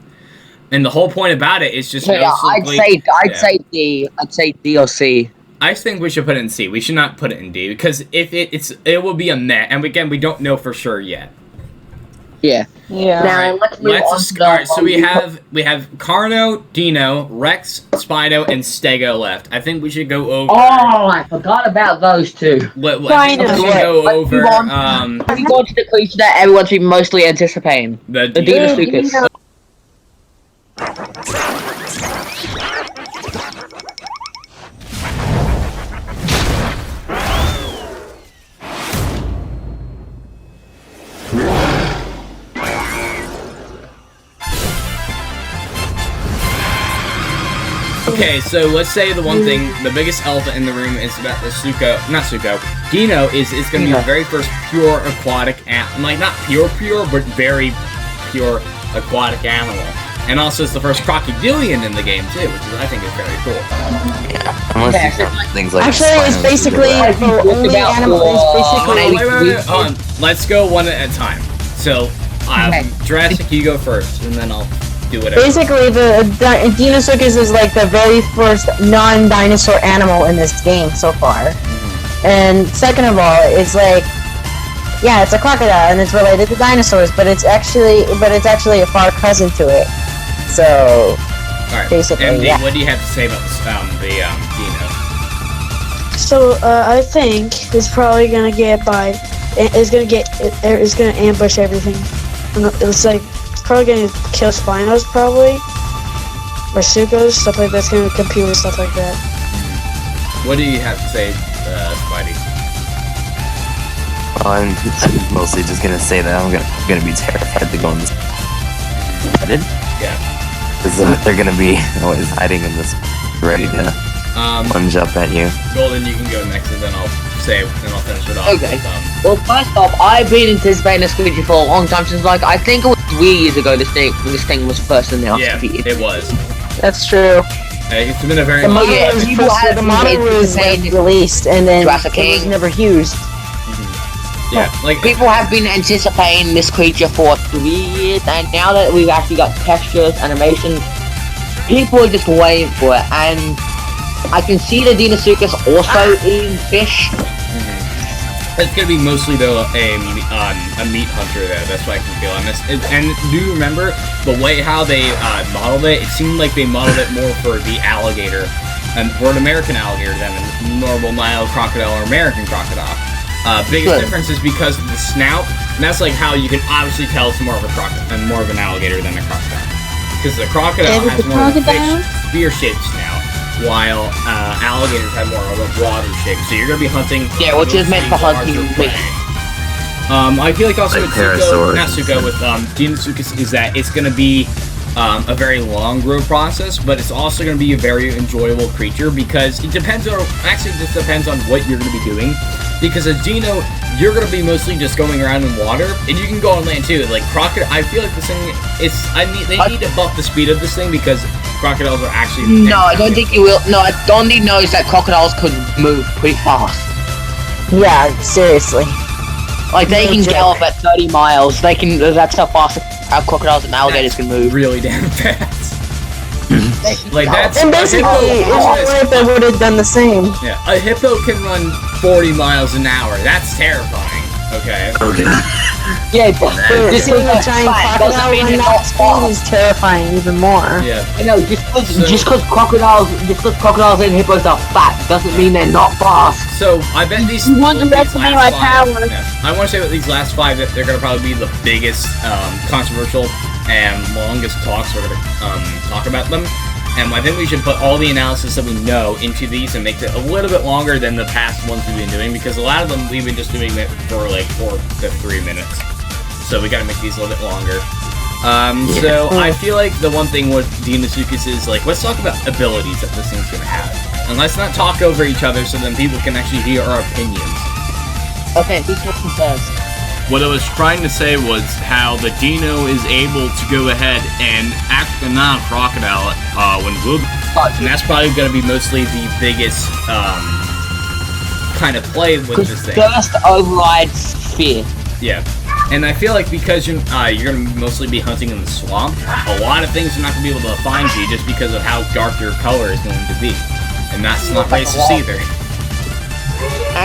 Speaker 1: And the whole point about it is just.
Speaker 3: Yeah, I'd say D. I'd say D or C.
Speaker 1: I think we should put it in C. We should not put it in D because if it will be a meh, and again we don't know for sure yet.
Speaker 3: Yeah.
Speaker 5: Yeah.
Speaker 3: Now
Speaker 1: Alright, so we have Carno, Dino, Rex, Spido, and Stego left. I think we should go over.
Speaker 3: Oh, I forgot about those two.
Speaker 1: I think we should go over.
Speaker 3: Have you gone to the creature that everyone's been mostly anticipating? The DEINOSUCHUS.
Speaker 1: Okay, so let's say the one thing, the biggest elephant in the room is about the Dino is gonna be the very first pure aquatic like not pure, but very pure aquatic animal. And also it's the first crocodilian in the game too, which I think is very cool.
Speaker 2: Yeah, unless you have things like
Speaker 5: it's basically for only animals.
Speaker 1: Hold on. Let's go one at a time. So, Jurassic, you go first, and then I'll do whatever.
Speaker 5: Basically, the DEINOSUCHUS is like the very first non-dinosaur animal in this game so far. And second of all, it's like, yeah, it's a crocodile and it's related to dinosaurs, but it's actually a far cousin to it. So, basically,
Speaker 1: MD, what do you have to say about the Dino?
Speaker 4: So I think it's probably gonna get it's gonna ambush everything. It's like it's probably gonna kill Spinos probably, or Suchos, stuff like that's gonna compete with stuff like that.
Speaker 1: What do you have to say, Spidey?
Speaker 2: Well, I'm mostly just gonna say that I'm gonna be terrified to go in this.
Speaker 1: Yeah.
Speaker 2: Because they're gonna be always hiding in this, ready to Lunge up at you.
Speaker 1: Golden, you can go next, and then I'll finish it off.
Speaker 3: Okay.
Speaker 1: With,
Speaker 3: Well, first off, I've been anticipating this creature for a long time since, like, I think it was 3 years ago this thing was first announced.
Speaker 1: yeah, it was.
Speaker 5: That's true.
Speaker 1: It's been a very
Speaker 5: The
Speaker 1: long
Speaker 5: model
Speaker 3: Yeah,
Speaker 5: was,
Speaker 3: people
Speaker 5: first,
Speaker 3: have
Speaker 5: the
Speaker 3: been
Speaker 5: model was like,
Speaker 3: anticipating
Speaker 5: released, and then
Speaker 3: Jurassic
Speaker 5: it was
Speaker 3: King.
Speaker 5: never used.
Speaker 1: Yeah, like
Speaker 3: People have been anticipating this creature for 3 years, and now that we've actually got textures, animation, people are just waiting for it. And I can see the DEINOSUCHUS also eating fish.
Speaker 1: it's gonna be mostly though a meat hunter there. That's what I can feel on this. And do you remember the way how they modeled it? It seemed like they modeled it more for the alligator, and for an American alligator than a normal Nile crocodile or American crocodile. Biggest difference is because of the snout, and that's like how you can obviously tell it's more of a crocodile and more of an alligator than a crocodile. Because the crocodile has more of a fish, spear-shaped snout, while alligators have more of a broader shape. So you're gonna be hunting.
Speaker 3: Yeah, which is meant for hunting
Speaker 1: larger prey. I feel like also
Speaker 2: Like
Speaker 1: with
Speaker 2: pterosaurs.
Speaker 1: with DEINOSUCHUS is that it's gonna be a very long growth process, but it's also going to be a very enjoyable creature because it depends on, actually this depends on what you're going to be doing, because as Dino, you're going to be mostly just going around in water, and you can go on land too, like crocodile. I feel like this thing, they need to buff the speed of this thing because crocodiles are actually...
Speaker 3: No, I don't think you will. No, Dondi knows that crocodiles could move pretty fast.
Speaker 5: Yeah, seriously.
Speaker 3: Like, they can gallop at 30 miles. That's how fast crocodiles and alligators can move.
Speaker 1: Really damn fast. Like that's
Speaker 5: And basically, if they would have done the same.
Speaker 1: Yeah, a hippo can run 40 miles an hour. That's terrifying. Okay.
Speaker 2: Okay.
Speaker 3: Yeah, but this
Speaker 5: Seeing
Speaker 3: is
Speaker 5: a giant crocodile run that speed is terrifying even more.
Speaker 1: Yeah.
Speaker 3: I know, just because crocodiles and hippos are fat doesn't mean they're not fast.
Speaker 1: So I bet these.
Speaker 4: You want to
Speaker 1: these
Speaker 4: underestimate
Speaker 1: last
Speaker 4: my
Speaker 1: five-
Speaker 4: power.
Speaker 1: Yeah, I want to say that these last 5 that they're gonna probably be the biggest, controversial, and longest talks we're gonna talk about them. And I think we should put all the analysis that we know into these and make it a little bit longer than the past ones we've been doing, because a lot of them we've been just doing it for like 4 to 3 minutes. So we gotta make these a little bit longer. So I feel like the one thing with DEINOSUCHUS is, like, let's talk about abilities that this thing's gonna have. And let's not talk over each other so then people can actually hear our opinions.
Speaker 3: Okay, who's looking first?
Speaker 1: What I was trying to say was how the Dino is able to go ahead and act not a crocodile when moving. And that's probably going to be mostly the biggest kind of play with this thing.
Speaker 3: First overrides fear.
Speaker 1: Yeah. And I feel like because you're going to mostly be hunting in the swamp, a lot of things are not going to be able to find you just because of how dark your color is going to be. And that's not racist either.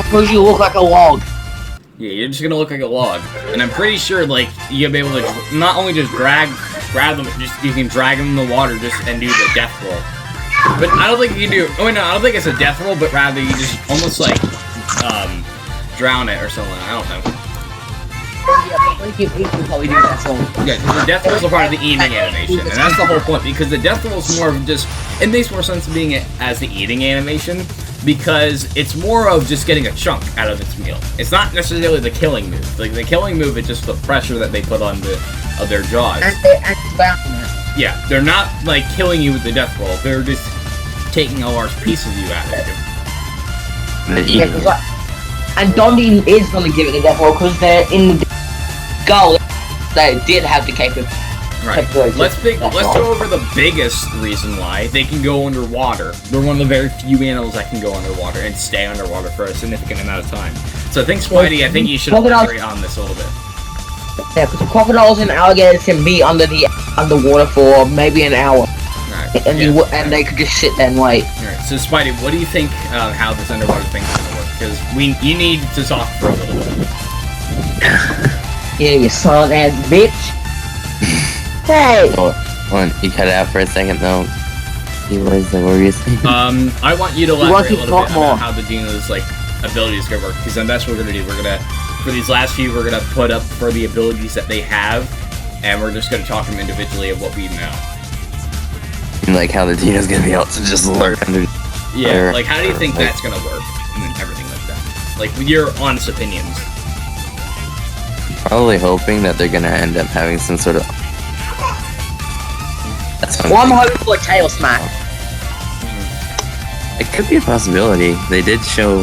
Speaker 3: Because you look like a log.
Speaker 1: Yeah, you're just gonna look like a log. And I'm pretty sure, like, you'll be able to not only just grab them, just you can drag them in the water just and do the death roll. But I don't think you can do. Oh no, I don't think it's a death roll, but rather you just almost like drown it or something. I don't know.
Speaker 3: Yeah, but I think you can probably do that so.
Speaker 1: Yeah, because the death rolls are part of the eating animation, and that's the whole point. Because the death roll is more of just, it makes more sense being it as the eating animation, because it's more of just getting a chunk out of its meal. It's not necessarily the killing move. Like the killing move is just the pressure that they put on their jaws.
Speaker 3: And it's bound it.
Speaker 1: Yeah, they're not like killing you with the death roll. They're just taking a large piece of you out of you.
Speaker 3: Yeah, 'cause and Dondi is going to give it the death roll because they're in the goal. They did have the capability.
Speaker 1: Right. Let's go over the biggest reason why they can go underwater. They're one of the very few animals that can go underwater and stay underwater for a significant amount of time. So I think Spidey, I think you should elaborate on this a little bit.
Speaker 3: Yeah, because crocodiles and alligators can be underwater for maybe an hour.
Speaker 1: Right.
Speaker 3: And they could just sit there and wait.
Speaker 1: Alright, so Spidey, what do you think how this underwater thing's gonna work? Because you need to talk for a little bit.
Speaker 3: Yeah, you silent ass bitch.
Speaker 5: Hey!
Speaker 2: Hold on, you cut it out for a second though. He was like, what were you saying?
Speaker 1: I want you to
Speaker 3: want
Speaker 1: elaborate
Speaker 3: to
Speaker 1: a little
Speaker 3: talk
Speaker 1: bit
Speaker 3: more.
Speaker 1: about how the Dino's like abilities gonna work, because then that's what we're gonna do. We're gonna, for these last few, we're gonna put up for the abilities that they have, and we're just gonna talk them individually of what we know.
Speaker 2: And like how the Dino's gonna be able to just lurk under.
Speaker 1: Yeah, like how do you think that's gonna work, and then everything like that. Like your honest opinions.
Speaker 2: Probably hoping that they're gonna end up having some sort of. That's
Speaker 3: Well, I'm hoping for a tail smack.
Speaker 2: It could be a possibility. They did show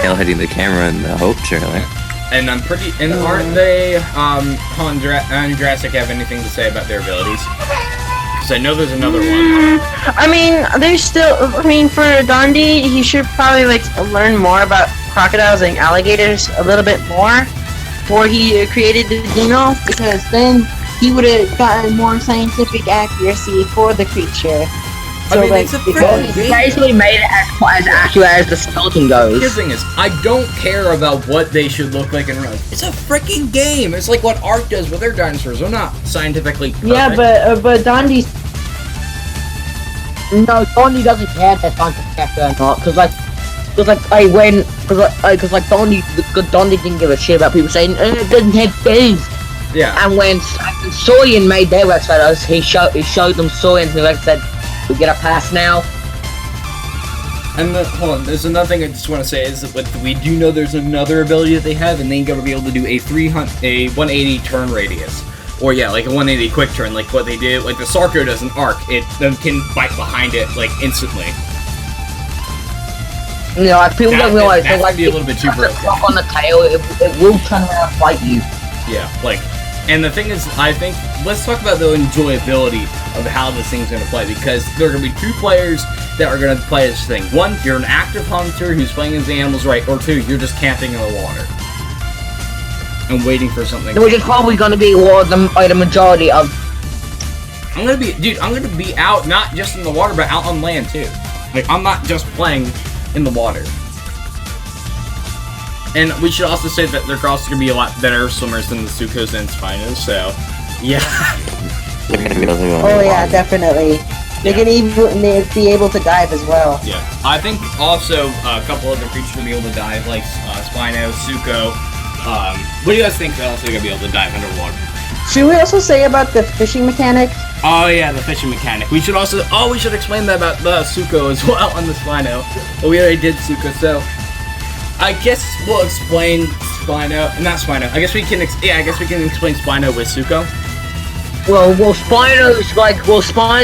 Speaker 2: tail hitting the camera in the Hope trailer.
Speaker 1: And I'm pretty. And aren't they? And Jurassic have anything to say about their abilities? Because I know there's another one.
Speaker 5: I mean, there's still. I mean, for Dondi, he should probably like learn more about crocodiles and alligators a little bit more before he created the Dino, because then he would have gotten more scientific accuracy for the creature. So,
Speaker 1: I mean,
Speaker 5: like,
Speaker 1: it's a
Speaker 5: because-
Speaker 1: freaking
Speaker 3: He
Speaker 1: game.
Speaker 3: basically made it as accurate as the skeleton goes.
Speaker 1: Here's the thing is, I don't care about what they should look like in real life. It's a freaking game. It's like what Ark does with their dinosaurs. They're not scientifically perfect.
Speaker 5: Yeah, but Dondi's.
Speaker 3: No, Donnie doesn't care if they're scientific or not, because like Donnie didn't give a shit about people saying it doesn't have bones.
Speaker 1: Yeah.
Speaker 3: And when Sawyer made their website, he showed them Sawyer, and he like said, "We get a pass now."
Speaker 1: And hold on, there's another thing I just want to say is that we do know there's another ability that they have, and they ain't gonna be able to do a 180 turn radius. Or yeah, like a 180 quick turn, like what they did, like the Sarco does in Ark. It then can bite behind it like instantly.
Speaker 3: You know, like people don't realize
Speaker 1: that
Speaker 3: like
Speaker 1: might be a little bit too broken.
Speaker 3: Clock on the tail, it will turn around and bite you.
Speaker 1: Yeah, like, and the thing is, I think let's talk about the enjoyability of how this thing's gonna play, because there are gonna be two players that are gonna play this thing. One, you're an active hunter who's playing as the animals right, or two, you're just camping in the water and waiting for something.
Speaker 3: Which is probably going to be the majority of.
Speaker 1: I'm gonna be out not just in the water, but out on land too. Like, I'm not just playing in the water. And we should also say that they're also gonna be a lot better swimmers than the Suchus and Spinos. So, yeah.
Speaker 2: They're gonna be able to go in
Speaker 5: Oh
Speaker 2: the
Speaker 5: yeah,
Speaker 2: water.
Speaker 5: definitely. They can even be able to dive as well.
Speaker 1: Yeah, I think also a couple other creatures will be able to dive, like Spino, Sucho. What do you guys think they're also gonna be able to dive underwater?
Speaker 5: Should we also say about the fishing mechanic?
Speaker 1: Oh yeah, the fishing mechanic. We should also we should explain that about the Sucho as well on the Spino. But we already did Sucho, so I guess we'll explain Spino, not Spino. I guess we can explain Spino with Sucho.
Speaker 3: Well, Spino's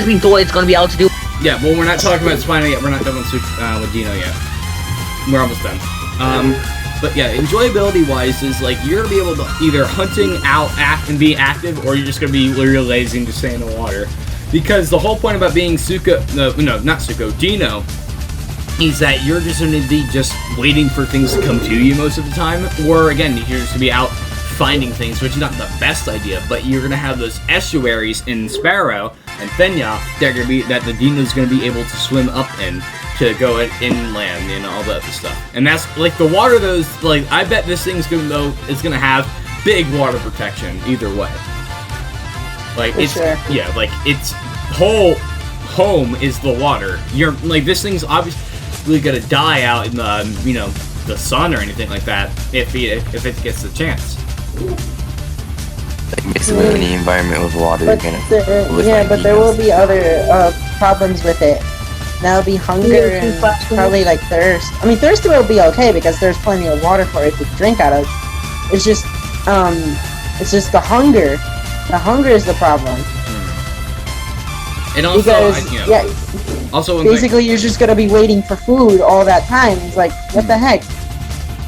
Speaker 3: we thought it's going to be able to do.
Speaker 1: Yeah, well, we're not talking about Spino yet. We're not done with Dino yet. We're almost done. But yeah, enjoyability-wise is like you're gonna be able to either hunting out and be active, or you're just gonna be literally lazy and just stay in the water. Because the whole point about being Dino, is that you're just gonna be just waiting for things to come to you most of the time, or again, you're just gonna be out finding things, which is not the best idea, but you're gonna have those estuaries in Sparrow and Fenya that the Dino's gonna be able to swim up in to go inland and all that other stuff. And that's like the water. I bet this thing's gonna have big water protection either way. Like
Speaker 5: For
Speaker 1: it's
Speaker 5: sure.
Speaker 1: yeah, like its whole home is the water. You're like this thing's obviously gonna die out in the the sun or anything like that if it gets the chance.
Speaker 2: Like basically any environment with water, you're
Speaker 5: But
Speaker 2: gonna.
Speaker 5: but there will be other problems with it. That'll be hunger and probably like thirst. I mean, thirst will be okay because there's plenty of water for it to drink out of. It's just the hunger. The hunger is the problem.
Speaker 1: And also,
Speaker 5: Because
Speaker 1: also one
Speaker 5: basically you're just gonna be waiting for food all that time. It's like, what the heck?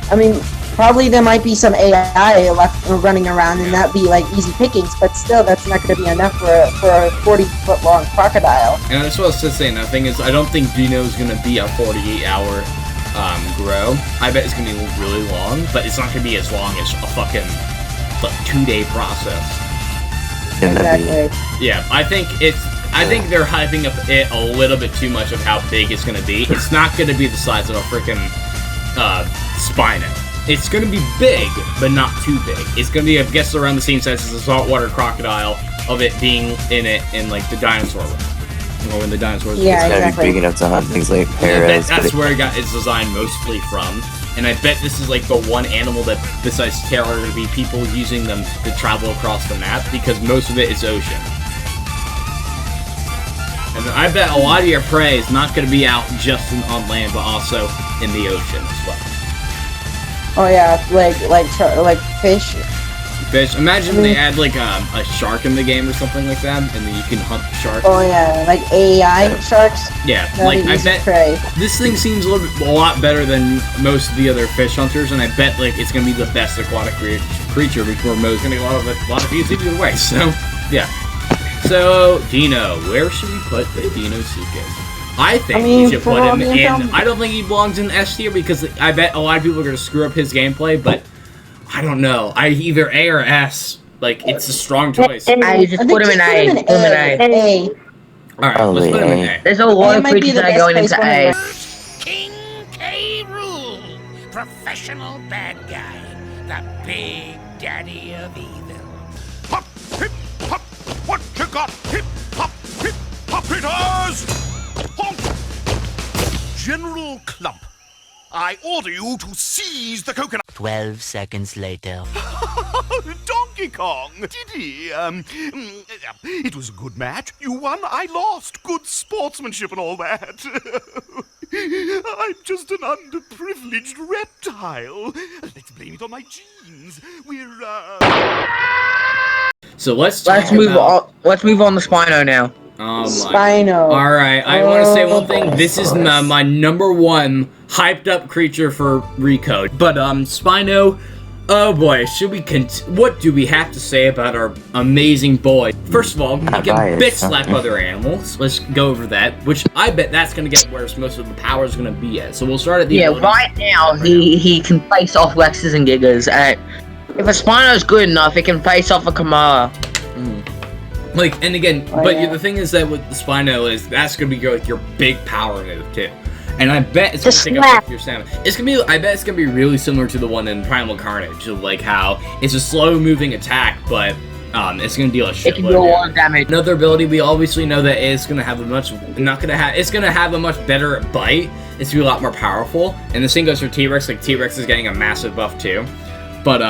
Speaker 5: I mean, probably there might be some AI left running around, and that'd be like easy pickings. But still, that's not gonna be enough for a 40-foot long crocodile.
Speaker 1: And that's what I was just saying. The thing is, I don't think Dino's gonna be a 48-hour grow. I bet it's gonna be really long, but it's not gonna be as long as a fucking 2-day process.
Speaker 2: Yeah, that'd be-
Speaker 5: Exactly.
Speaker 1: Yeah, I think they're hyping up it a little bit too much of how big it's gonna be. It's not gonna be the size of a freaking Spino. It's gonna be big, but not too big. It's gonna be, I guess, around the same size as a saltwater crocodile, of it being in like the dinosaur realm, or when the dinosaurs.
Speaker 5: Yeah,
Speaker 2: It's gotta
Speaker 5: exactly.
Speaker 2: be big enough to hunt things like
Speaker 1: I bet
Speaker 2: parrots.
Speaker 1: that's where it got its design mostly from. And I bet this is like the one animal that, besides tail, are going to be people using them to travel across the map, because most of it is ocean. And I bet a lot of your prey is not going to be out just on land, but also in the ocean as well.
Speaker 5: Oh yeah, like fish.
Speaker 1: fish. Imagine they add like a shark in the game or something like that, and then you can hunt the shark.
Speaker 5: Oh yeah, like AI sharks.
Speaker 1: Yeah,
Speaker 5: That'd
Speaker 1: like
Speaker 5: be
Speaker 1: I
Speaker 5: easy
Speaker 1: bet
Speaker 5: prey.
Speaker 1: this thing seems a lot better than most of the other fish hunters, and I bet like it's gonna be the best aquatic creature before Mo's gonna get a lot of views either way. So yeah. So Dino, where should we put the DEINOSUCHUS? I think we should put him in. I don't think he belongs in S tier because I bet a lot of people are gonna screw up his gameplay, but I don't know. Either A or S. Like it's a strong choice.
Speaker 3: I just put him in A. Put him in A.
Speaker 1: Alright, let's put him in A.
Speaker 3: There's a lot of creatures that are going into A.
Speaker 9: King K. Rool, professional bad guy, the big daddy of evil.
Speaker 10: Hop, hip, hop, what you got? Hip, hop, hitters! Honk! General Clump, I order you to seize the coconut.
Speaker 9: 12 seconds later.
Speaker 10: Donkey Kong, did he? It was a good match. You won, I lost. Good sportsmanship and all that. I'm just an underprivileged reptile. Let's blame it on my genes. We're,
Speaker 1: So let's
Speaker 3: move on. Let's move on to Spino now.
Speaker 5: Spino.
Speaker 1: Alright, I want to say one thing. This is my number one hyped up creature for Recode. But, Spino, oh boy, what do we have to say about our amazing boy? First of all, he can bitch slap other animals. Let's go over that, which I bet that's going to get where most of the power is going to be at. So we'll start at the abilities.
Speaker 3: Right now, he can face off Rexes and Gigas. If a Spino is good enough, he can face off a Kamara.
Speaker 1: Like, and again, the thing is that with the Spino is that's gonna be like your big power move too, and I bet it's gonna take up your stamina. I bet it's gonna be really similar to the one in Primal Carnage, of like how it's a slow moving attack, but it's gonna deal a shitload.
Speaker 3: It can do a lot of damage.
Speaker 1: Another ability we obviously know that it's gonna have it's gonna have a much better bite. It's gonna be a lot more powerful, and the same goes for T-Rex. Like T-Rex is getting a massive buff too, but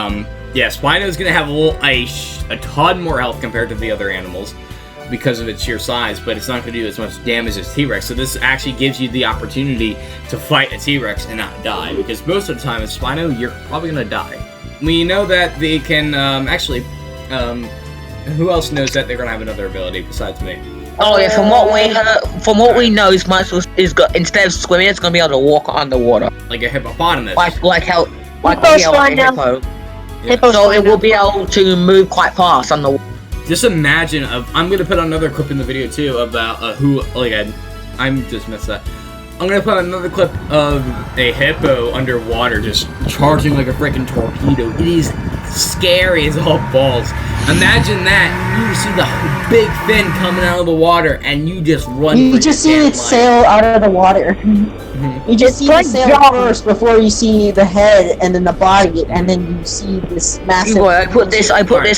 Speaker 1: yeah, Spino's gonna have a ton more health compared to the other animals because of its sheer size, but it's not gonna do as much damage as T-Rex. So this actually gives you the opportunity to fight a T-Rex and not die, because most of the time with Spino, you're probably gonna die. We know that they can who else knows that they're gonna have another ability besides me?
Speaker 3: Oh yeah, from what we know, instead of swimming, it's gonna be able to walk underwater.
Speaker 1: Like a hippopotamus.
Speaker 3: Like how a hippo. So it will be able to move quite fast on the.
Speaker 1: Just imagine I'm gonna put another clip in the video too about I'm just messed up. I'm gonna put another clip of a hippo underwater just charging like a freaking torpedo. It is scary as all balls. Imagine that you see the big fin coming out of the water and you just run.
Speaker 5: You just see it sail out of the water. You just see the sail first before you see the head and then the body, and then you see this massive.
Speaker 3: I put this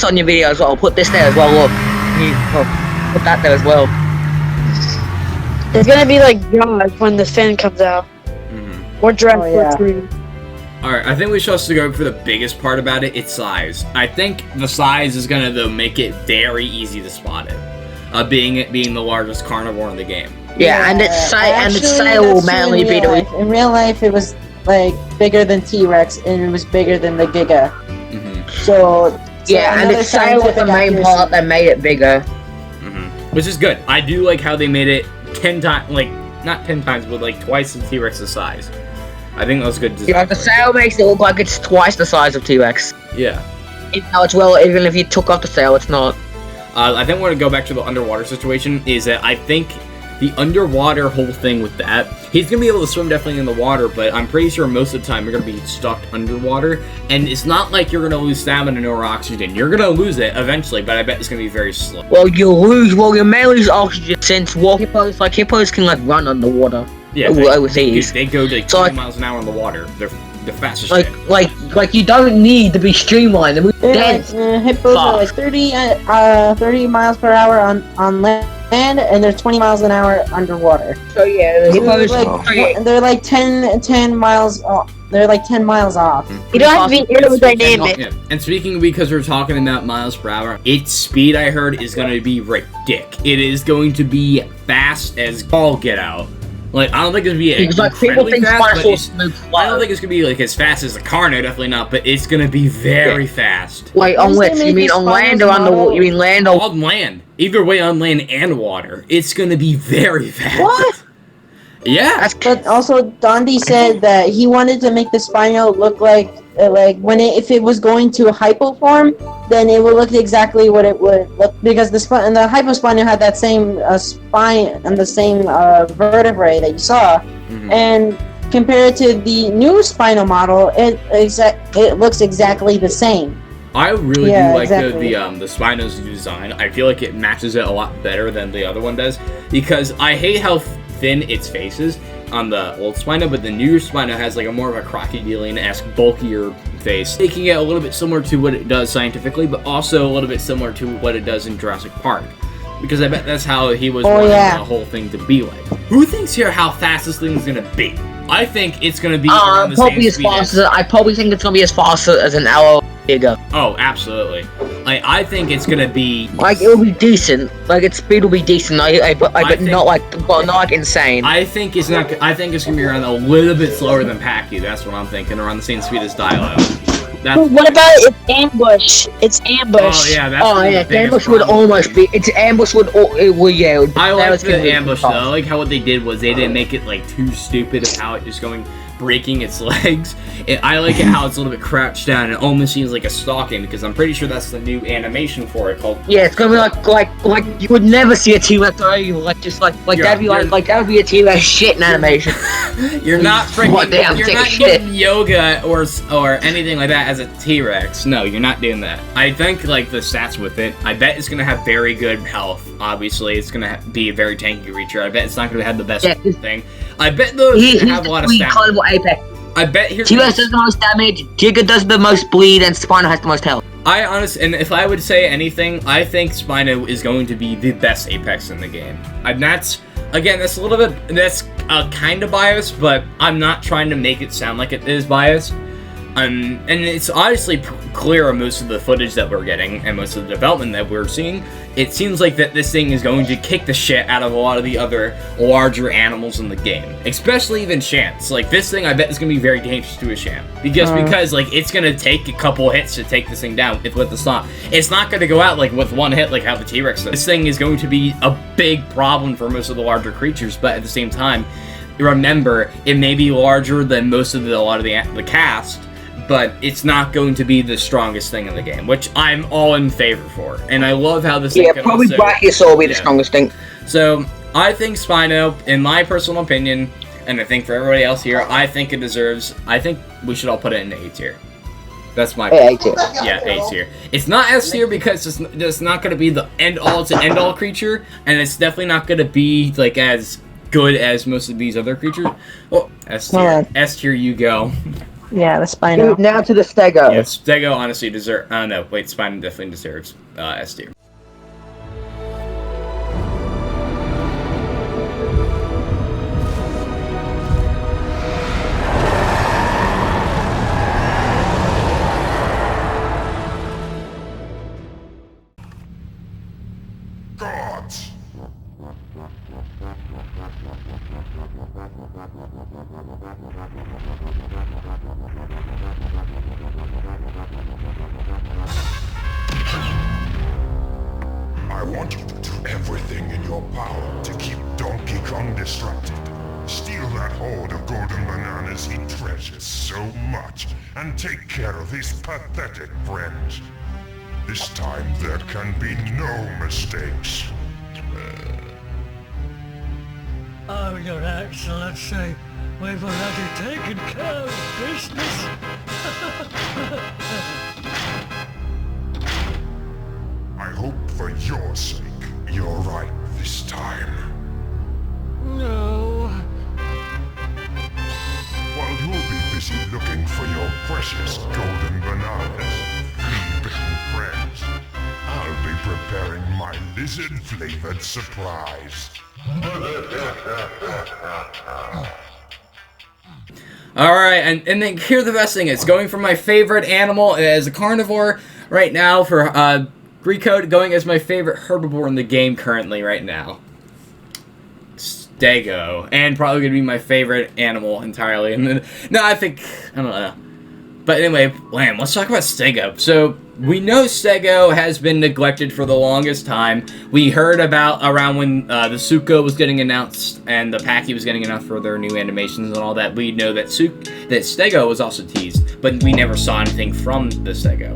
Speaker 3: on your video as well. I'll put this there as well. Look, put that there as well.
Speaker 4: It's gonna be like Jaws when the fin comes out. Or Jurassic 3.
Speaker 1: Alright, I think we should also go for the biggest part about it, its size. I think the size is gonna though make it very easy to spot it. Being the largest carnivore in the game.
Speaker 3: Yeah, and its sail will mainly be
Speaker 5: in real life it was like bigger than T-Rex and it was bigger than the Giga. So
Speaker 3: yeah, and its sail was the main part that made it bigger.
Speaker 1: Which is good. I do like how they made it 10 times, like not 10 times, but like twice the T-Rex's size. I think that was good design.
Speaker 3: Yeah, the sail makes it look like it's twice the size of T-Rex.
Speaker 1: Yeah.
Speaker 3: Even if you took off the sail, it's not.
Speaker 1: I think we're gonna go back to the underwater situation. Is that I think the underwater whole thing with that, he's gonna be able to swim definitely in the water, but I'm pretty sure most of the time you're gonna be stuck underwater, and it's not like you're gonna lose stamina or oxygen. You're gonna lose it eventually, but I bet it's gonna be very slow.
Speaker 3: Well, you may lose oxygen since hippos can like run underwater.
Speaker 1: Yeah, they go to like 20 miles an hour in the water. They're fastest.
Speaker 3: Like you don't need to be streamlined.
Speaker 5: Hippos are like 30 miles per hour on land, and they're 20 miles an hour underwater.
Speaker 3: So yeah, the hippos
Speaker 5: they're like 10 miles off. They're like 10 miles off.
Speaker 4: You don't have to be aerodynamic.
Speaker 1: Yeah. And speaking, because we're talking about miles per hour, its speed, I heard, is going to be ridiculous. It is going to be fast as all get out. Like, I don't think it's gonna be
Speaker 3: Because like people
Speaker 1: incredibly
Speaker 3: think
Speaker 1: fast, but
Speaker 3: Spinosaurus moves slow.
Speaker 1: I don't think it's gonna be like as fast as the Carno, definitely not, but it's gonna be very fast.
Speaker 3: Wait, on
Speaker 5: Once they
Speaker 3: which? You
Speaker 5: make
Speaker 3: mean
Speaker 5: the
Speaker 3: on land or
Speaker 5: Spino's
Speaker 3: on the
Speaker 5: model-
Speaker 3: you mean land or
Speaker 1: On land. Either way, on land and water. It's gonna be very fast.
Speaker 5: What?
Speaker 1: Yeah.
Speaker 3: that's
Speaker 5: But also, Dondi said that he wanted to make the Spino look like when if it was going to hypo form, then it would look exactly what it would look, because the hypo Spino had that same spine and the same vertebrae that you saw, and compared to the new Spino model, it looks exactly the same.
Speaker 1: I really
Speaker 5: Yeah,
Speaker 1: do like
Speaker 5: exactly.
Speaker 1: the Spino's design. I feel like it matches it a lot better than the other one does, because I hate how thin its face is on the old Spino, but the newer Spino has like a more of a crocodilian-esque, bulkier face, making it a little bit similar to what it does scientifically, but also a little bit similar to what it does in Jurassic Park. Because I bet that's how he was wanting the whole thing to be like. Who thinks here how fast this thing is gonna be? I think it's gonna be around the
Speaker 3: probably
Speaker 1: same
Speaker 3: as
Speaker 1: speed
Speaker 3: fast as I probably think it's gonna be as fast as an hour ago.
Speaker 1: Oh, absolutely. Like, I think it's gonna be...
Speaker 3: Like, it'll be decent. Like, its speed will be decent. I bet
Speaker 1: think-
Speaker 3: not like insane.
Speaker 1: I think it's not. I think it's gonna be around a little bit slower than Pacu. That's what I'm thinking. Around the same speed as Dilo. That's.
Speaker 4: What about its ambush? It's ambush.
Speaker 1: Oh yeah, that's.
Speaker 3: Oh
Speaker 1: the
Speaker 3: yeah, the
Speaker 1: biggest
Speaker 3: ambush would
Speaker 1: problem.
Speaker 3: almost be. Its ambush would. It would yeah.
Speaker 1: I
Speaker 3: that
Speaker 1: like
Speaker 3: was gonna
Speaker 1: the
Speaker 3: be
Speaker 1: ambush though.
Speaker 3: fast.
Speaker 1: I like how what they did was they didn't make it like too stupid of how it just going breaking its legs. I like it how it's a little bit crouched down and it almost seems like a stalking, because I'm pretty sure that's the new animation for it called.
Speaker 3: Yeah, it's gonna be like you would never see a T-Rex or anything, like
Speaker 1: Yeah,
Speaker 3: that'd be like that would be a T-Rex shit in animation.
Speaker 1: You're not freaking.
Speaker 3: What damn
Speaker 1: You're
Speaker 3: take a
Speaker 1: not
Speaker 3: shit.
Speaker 1: doing yoga or anything like that as a T-Rex. No, you're not doing that. I think like the stats with it. I bet it's gonna have very good health. Obviously, it's gonna be a very tanky creature. I bet it's not gonna have the best thing. I bet though it's gonna have a lot of stamina.
Speaker 3: Carnival apex.
Speaker 1: I bet here.
Speaker 3: T-Rex does the most damage. Giga does the most bleed, and Spino has the most health.
Speaker 1: I honestly, and if I would say anything, I think Spino is going to be the best Apex in the game. And that's, again, that's a little bit, that's kind of biased, but I'm not trying to make it sound like it is biased. And it's honestly clear on most of the footage that we're getting and most of the development that we're seeing. It seems like that this thing is going to kick the shit out of a lot of the other larger animals in the game, especially even Shants. Like this thing, I bet is going to be very dangerous to a Shant because like it's going to take a couple hits to take this thing down. With the slot, it's not going to go out like with one hit like how the T-Rex does. This thing is going to be a big problem for most of the larger creatures, but at the same time, remember it may be larger than most of a lot of the cast. But it's not going to be the strongest thing in the game, which I'm all in favor for. And I love how this thing can
Speaker 3: probably
Speaker 1: also...
Speaker 3: Brachiosaur will be the strongest thing.
Speaker 1: So, I think Spino, in my personal opinion, and I think for everybody else here, I think it deserves... I think we should all put it in A tier. That's my...
Speaker 3: A tier.
Speaker 1: Yeah, A tier. It's not S tier because it's not going to be the end-all. It's an end-all creature, and it's definitely not going to be, like, as good as most of these other creatures. Well, S tier. S tier, you go.
Speaker 5: Yeah, the Spino.
Speaker 3: Now to the Stego.
Speaker 1: Yeah, Stego honestly deserves. No, wait, Spino definitely deserves S tier.
Speaker 11: Gods! I want you to do everything in your power to keep Donkey Kong distracted. Steal that hoard of golden bananas he treasures so much, and take care of his pathetic friends. This time there can be no mistakes.
Speaker 12: Oh, Your Excellency, we've already taken care of business.
Speaker 11: I hope for your sake, you're right this time.
Speaker 12: No.
Speaker 11: While you'll be busy looking for your precious golden bananas, flea-bitten friends, I'll be preparing my lizard-flavored surprise.
Speaker 1: Alright, and then here's the best thing. It's going for my favorite animal as a carnivore right now for Pre-Recode, going as my favorite herbivore in the game currently right now. Stego, and probably gonna be my favorite animal entirely. And then, no, I don't know. But anyway, let's talk about Stego. So we know Stego has been neglected for the longest time. We heard about around when the Suko was getting announced and the Paki was getting announced for their new animations and all that. We know that Stego was also teased, but we never saw anything from the Stego.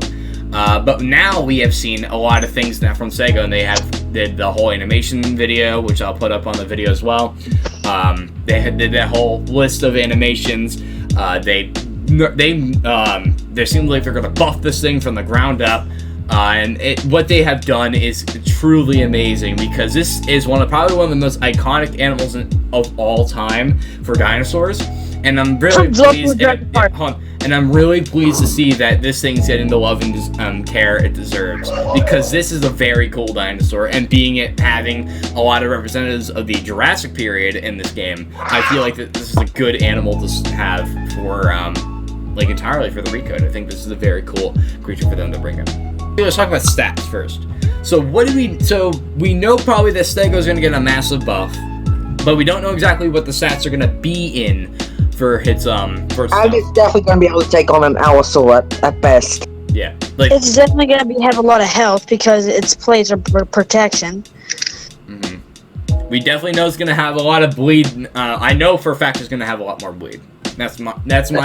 Speaker 1: But now we have seen a lot of things now from Stego, and they did the whole animation video, which I'll put up on the video as well. They did that whole list of animations. They seem like they're gonna buff this thing from the ground up, and what they have done is truly amazing, because this is probably one of the most iconic animals of all time for dinosaurs, and I'm really pleased. And I'm really pleased to see that this thing's getting the love and care it deserves, because this is a very cool dinosaur, and having a lot of representatives of the Jurassic period in this game, I feel like that this is a good animal to have for entirely for the Recode. I think this is a very cool creature for them to bring up. Let's talk about stats first. So we know probably that Stego is going to get a massive buff, but we don't know exactly what the stats are going to be in for its
Speaker 3: It's definitely going to be able to take on an Allosaur at best.
Speaker 1: Yeah,
Speaker 4: it's definitely going to have a lot of health because its plates are protection.
Speaker 1: Mm-hmm. We definitely know it's going to have a lot of bleed. I know for a fact it's going to have a lot more bleed. That's my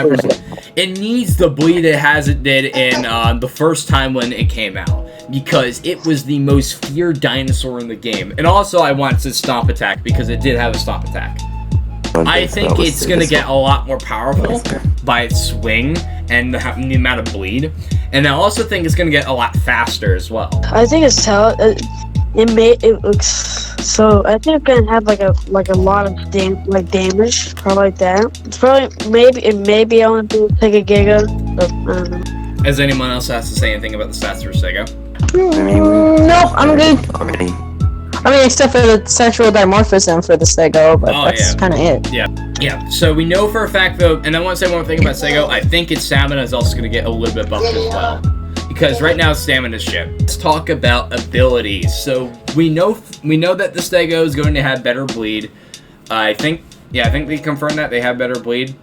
Speaker 1: personal. It needs the bleed it did in the first time when it came out, because it was the most feared dinosaur in the game. And also, I want its stomp attack, because it did have a stomp attack. I think it's going to get a lot more powerful by its swing and the amount of bleed. And I also think it's going to get a lot faster as well.
Speaker 4: I think it's it looks so. I think it's gonna have like a lot of damage, probably like that. It's probably it may be able to take a Giga, but I don't know.
Speaker 1: Has anyone else has to say anything about the stats for Stego?
Speaker 5: Nope, I'm good. I mean, except for the sexual dimorphism for the Stego, but that's kind of it.
Speaker 1: Yeah. So we know for a fact though, and I want to say one thing about Stego. I think its stamina is also going to get a little bit buffed as well, because right now stamina is shit. Let's talk about abilities. So we know that the Stego is going to have better bleed. I think they confirmed that they have better bleed.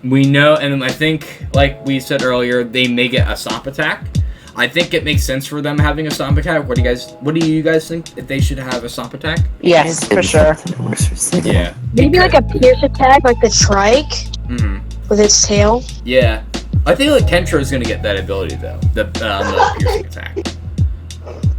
Speaker 1: We know, and I think, like we said earlier, they may get a stomp attack. I think it makes sense for them having a stomp attack. What do you guys think that they should have a stomp attack?
Speaker 5: Yes, for sure.
Speaker 1: Yeah.
Speaker 4: Maybe like a pierce attack, like the trike with its tail.
Speaker 1: Yeah. I think like Kentra is gonna get that ability though, the piercing attack.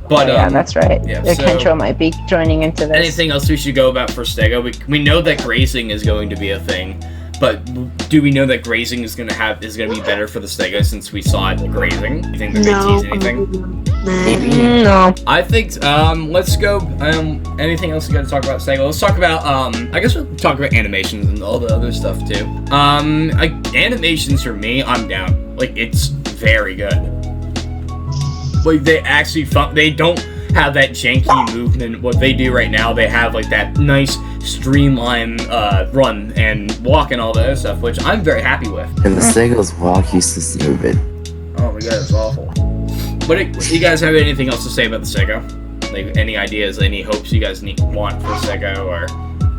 Speaker 1: But
Speaker 5: yeah, that's right.
Speaker 1: Yeah,
Speaker 5: Kentra might be joining into this.
Speaker 1: Anything else we should go about for Stego? We know that grazing is going to be a thing, but do we know that grazing is gonna be better for the Stego since we saw it grazing? Do you think they're gonna tease anything?
Speaker 5: No.
Speaker 1: I think let's go. Anything else you got to talk about Stego? Let's talk about I guess we'll talk about animations and all the other stuff too. Animations for me, I'm down. Like, it's very good. Like, they actually they don't have that janky movement. What they do right now, they have like that nice streamlined run and walk and all that other stuff, which I'm very happy with.
Speaker 2: And the Stego's walk used to stupid.
Speaker 1: Oh my god, it's awful. But do you guys have anything else to say about the Stego? Like, any ideas, any hopes you guys want for Stego, or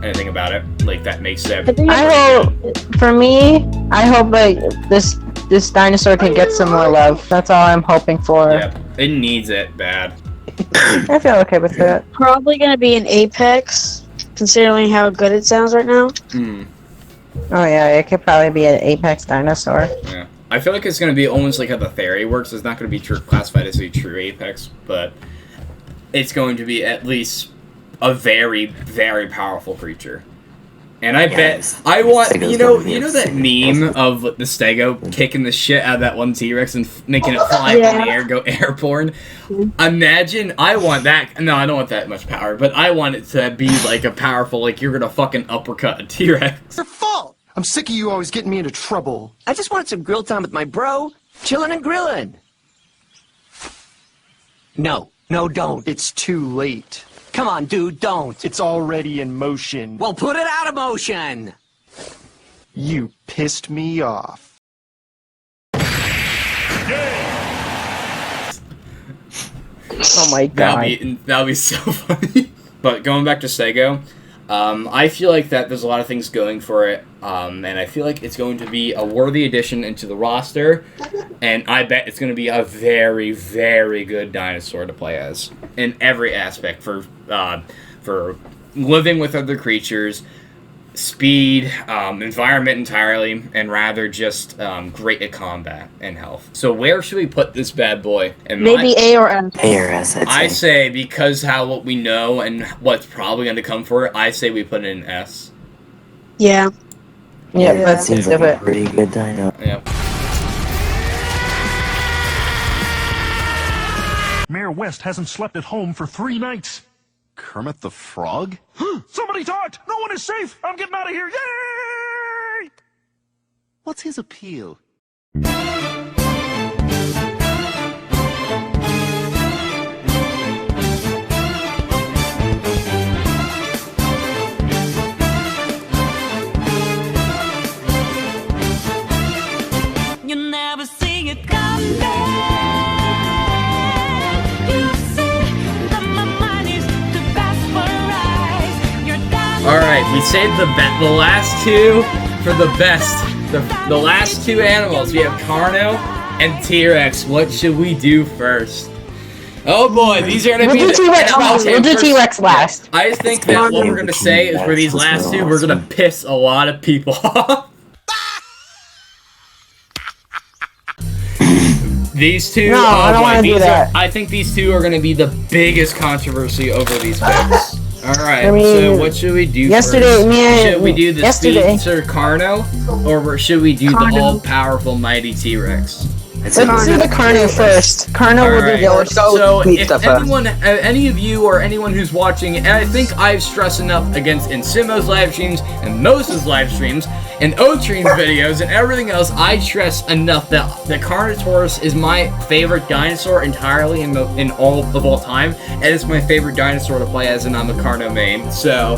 Speaker 1: anything about it? Like, that makes it.
Speaker 5: I hope like this dinosaur can get some more love. That's all I'm hoping for.
Speaker 1: Yeah, it needs it bad.
Speaker 5: I feel okay with that.
Speaker 4: Probably gonna be an Apex, considering how good it sounds right now.
Speaker 5: Oh yeah, it could probably be an Apex dinosaur.
Speaker 1: Yeah. I feel like it's going to be almost like how the Theory works. It's not going to be classified as a true Apex, but it's going to be at least a very, very powerful creature. And I bet I want you know that meme of the Stego kicking the shit out of that one T-Rex and making it fly up in the air, go airborne. Imagine, I want that. No, I don't want that much power, but I want it to be like a powerful, like you're gonna fucking uppercut a T-Rex.
Speaker 13: Your fault. I'm sick of you always getting me into trouble. I just wanted some grill time with my bro, chilling and grilling. No, don't. It's too late. Come on, dude, don't. It's already in motion. Well, put it out of motion. You pissed me off.
Speaker 5: Oh my god.
Speaker 1: That'll be so funny. But going back to Sego, I feel like that there's a lot of things going for it, and I feel like it's going to be a worthy addition into the roster, and I bet it's going to be a very, very good dinosaur to play as in every aspect for living with other creatures, speed, environment entirely, and rather just great at combat and health. So where should we put this bad boy?
Speaker 5: Maybe A or S.
Speaker 2: A or S,
Speaker 1: I say because what we know and what's probably going to come for it, I say we put it in S.
Speaker 4: Yeah.
Speaker 5: Yeah,
Speaker 2: that seems like a pretty good dino.
Speaker 1: Yeah.
Speaker 14: Mayor West hasn't slept at home for 3 nights.
Speaker 10: Kermit the Frog?
Speaker 14: Somebody talked! No one is safe! I'm getting out of here! Yay!
Speaker 10: What's his appeal?
Speaker 15: You never see it coming.
Speaker 1: Alright, we saved the last two for the best. The last two animals. We have Carno and T-Rex. What should we do first? Oh boy, these are gonna be the
Speaker 5: T-Rex last. We'll do T-Rex last.
Speaker 1: I think that what we're gonna say is for these last two, we're gonna piss a lot of people off. These two,
Speaker 5: no, I don't want to do that.
Speaker 1: I think these two are gonna be the biggest controversy over these picks. Alright,
Speaker 5: I mean,
Speaker 1: so what should we do first? Should we do the Speedster Carno, or should we do the all-powerful mighty T-Rex?
Speaker 5: Let's do the Carno first. Carno will do the other.
Speaker 1: So, if anyone, any of you or anyone who's watching, and I think I've stressed enough against Insimo's live streams, and Moses' live streams, and Otrin's videos, and everything else, I stress enough that the Carnotaurus is my favorite dinosaur entirely in all of all time, and it's my favorite dinosaur to play as, and I'm a Carno main, so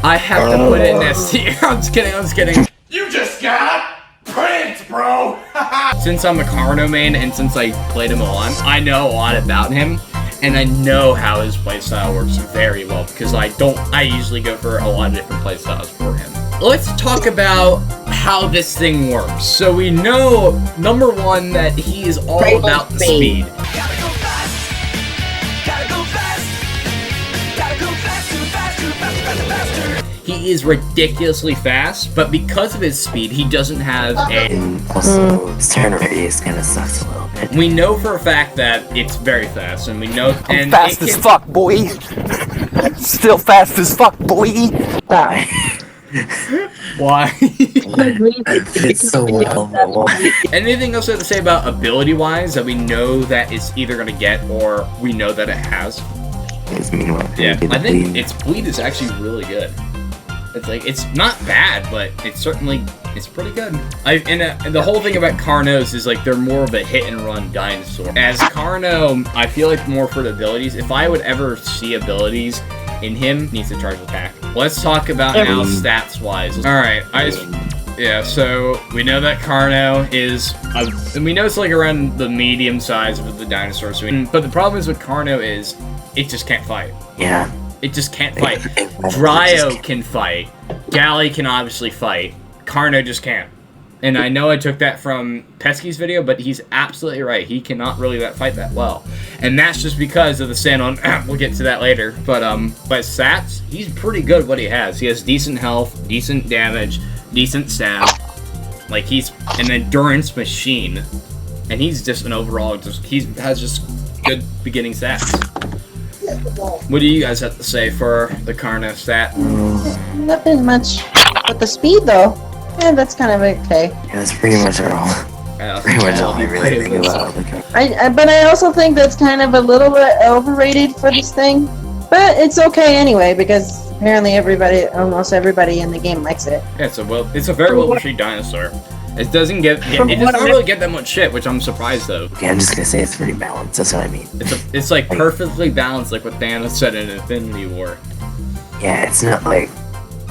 Speaker 1: I have to put it in S tier. I'm just kidding.
Speaker 10: You just got pranked, bro!
Speaker 1: Since I'm a Carno main, and since I played him a lot, I know a lot about him, and I know how his playstyle works very well, because I usually go for a lot of different playstyles for him. Let's talk about how this thing works. So we know, number one, that he is all about the speed. He is ridiculously fast, but because of his speed, he doesn't have a...
Speaker 2: And also, his turn radius kind of sucks a little bit.
Speaker 1: We know for a fact that it's very fast, and we know...
Speaker 6: I'm fast as fuck, boy! Still fast as fuck, boy!
Speaker 1: Why?
Speaker 2: It's so well.
Speaker 1: Anything else you have to say about ability-wise that we know that it's either going to get or we know that it has? Yeah, I think its bleed is actually really good. It's like, it's not bad, but it's pretty good. And the whole thing about Carnos is like they're more of a hit-and-run dinosaur. As Carno, I feel like more for the abilities. If I would ever see abilities in him, he needs to charge attack. Let's talk about now stats-wise. Alright, yeah, so we know that Carno is, and we know it's like around the medium size of the dinosaurs. But the problem is with Carno is, it just can't fight.
Speaker 2: Yeah.
Speaker 1: It just can't fight. Dryo can fight. Galley can obviously fight. Carno just can't. And I know I took that from Pesky's video, but he's absolutely right. He cannot really fight that well. And that's just because of the stand on. We'll get to that later. But stats, he's pretty good at what he has. He has decent health, decent damage, decent stab. Like, he's an endurance machine. And he's just an overall, he has just good beginning stats. What do you guys have to say for the Carno stat?
Speaker 5: Nothing much. But the speed, though, yeah, that's kind of okay.
Speaker 2: Yeah, that's pretty much all. Pretty much all I really think about.
Speaker 5: But I also think that's kind of a little bit overrated for this thing. But it's okay anyway, because apparently almost everybody in the game likes it.
Speaker 1: Yeah, it's a very well-treated dinosaur. It doesn't really get that much shit, which I'm surprised of.
Speaker 2: Yeah, I'm just gonna say it's pretty balanced. That's what I mean.
Speaker 1: It's like perfectly balanced, like what Thanos said in Infinity War.
Speaker 2: Yeah, it's not like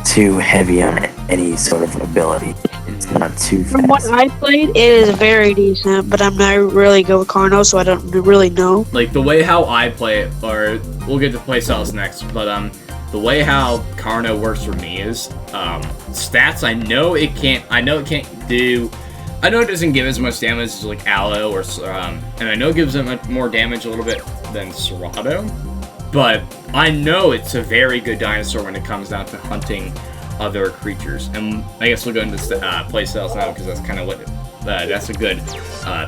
Speaker 2: too heavy on it. any sort of ability. It's not too
Speaker 4: From what
Speaker 2: fast.
Speaker 4: I played, it is very decent, but I'm not really good with Carno, so I don't really know.
Speaker 1: Like, the way how I play it, or we'll get to play styles next, but the way how Carno works for me is stats. I know it can't do. I know it doesn't give as much damage as like Aloe or and I know it gives it much more damage a little bit than Serato, but I know it's a very good dinosaur when it comes down to hunting other creatures. And I guess we'll go into play styles now because that's kind of what that's a good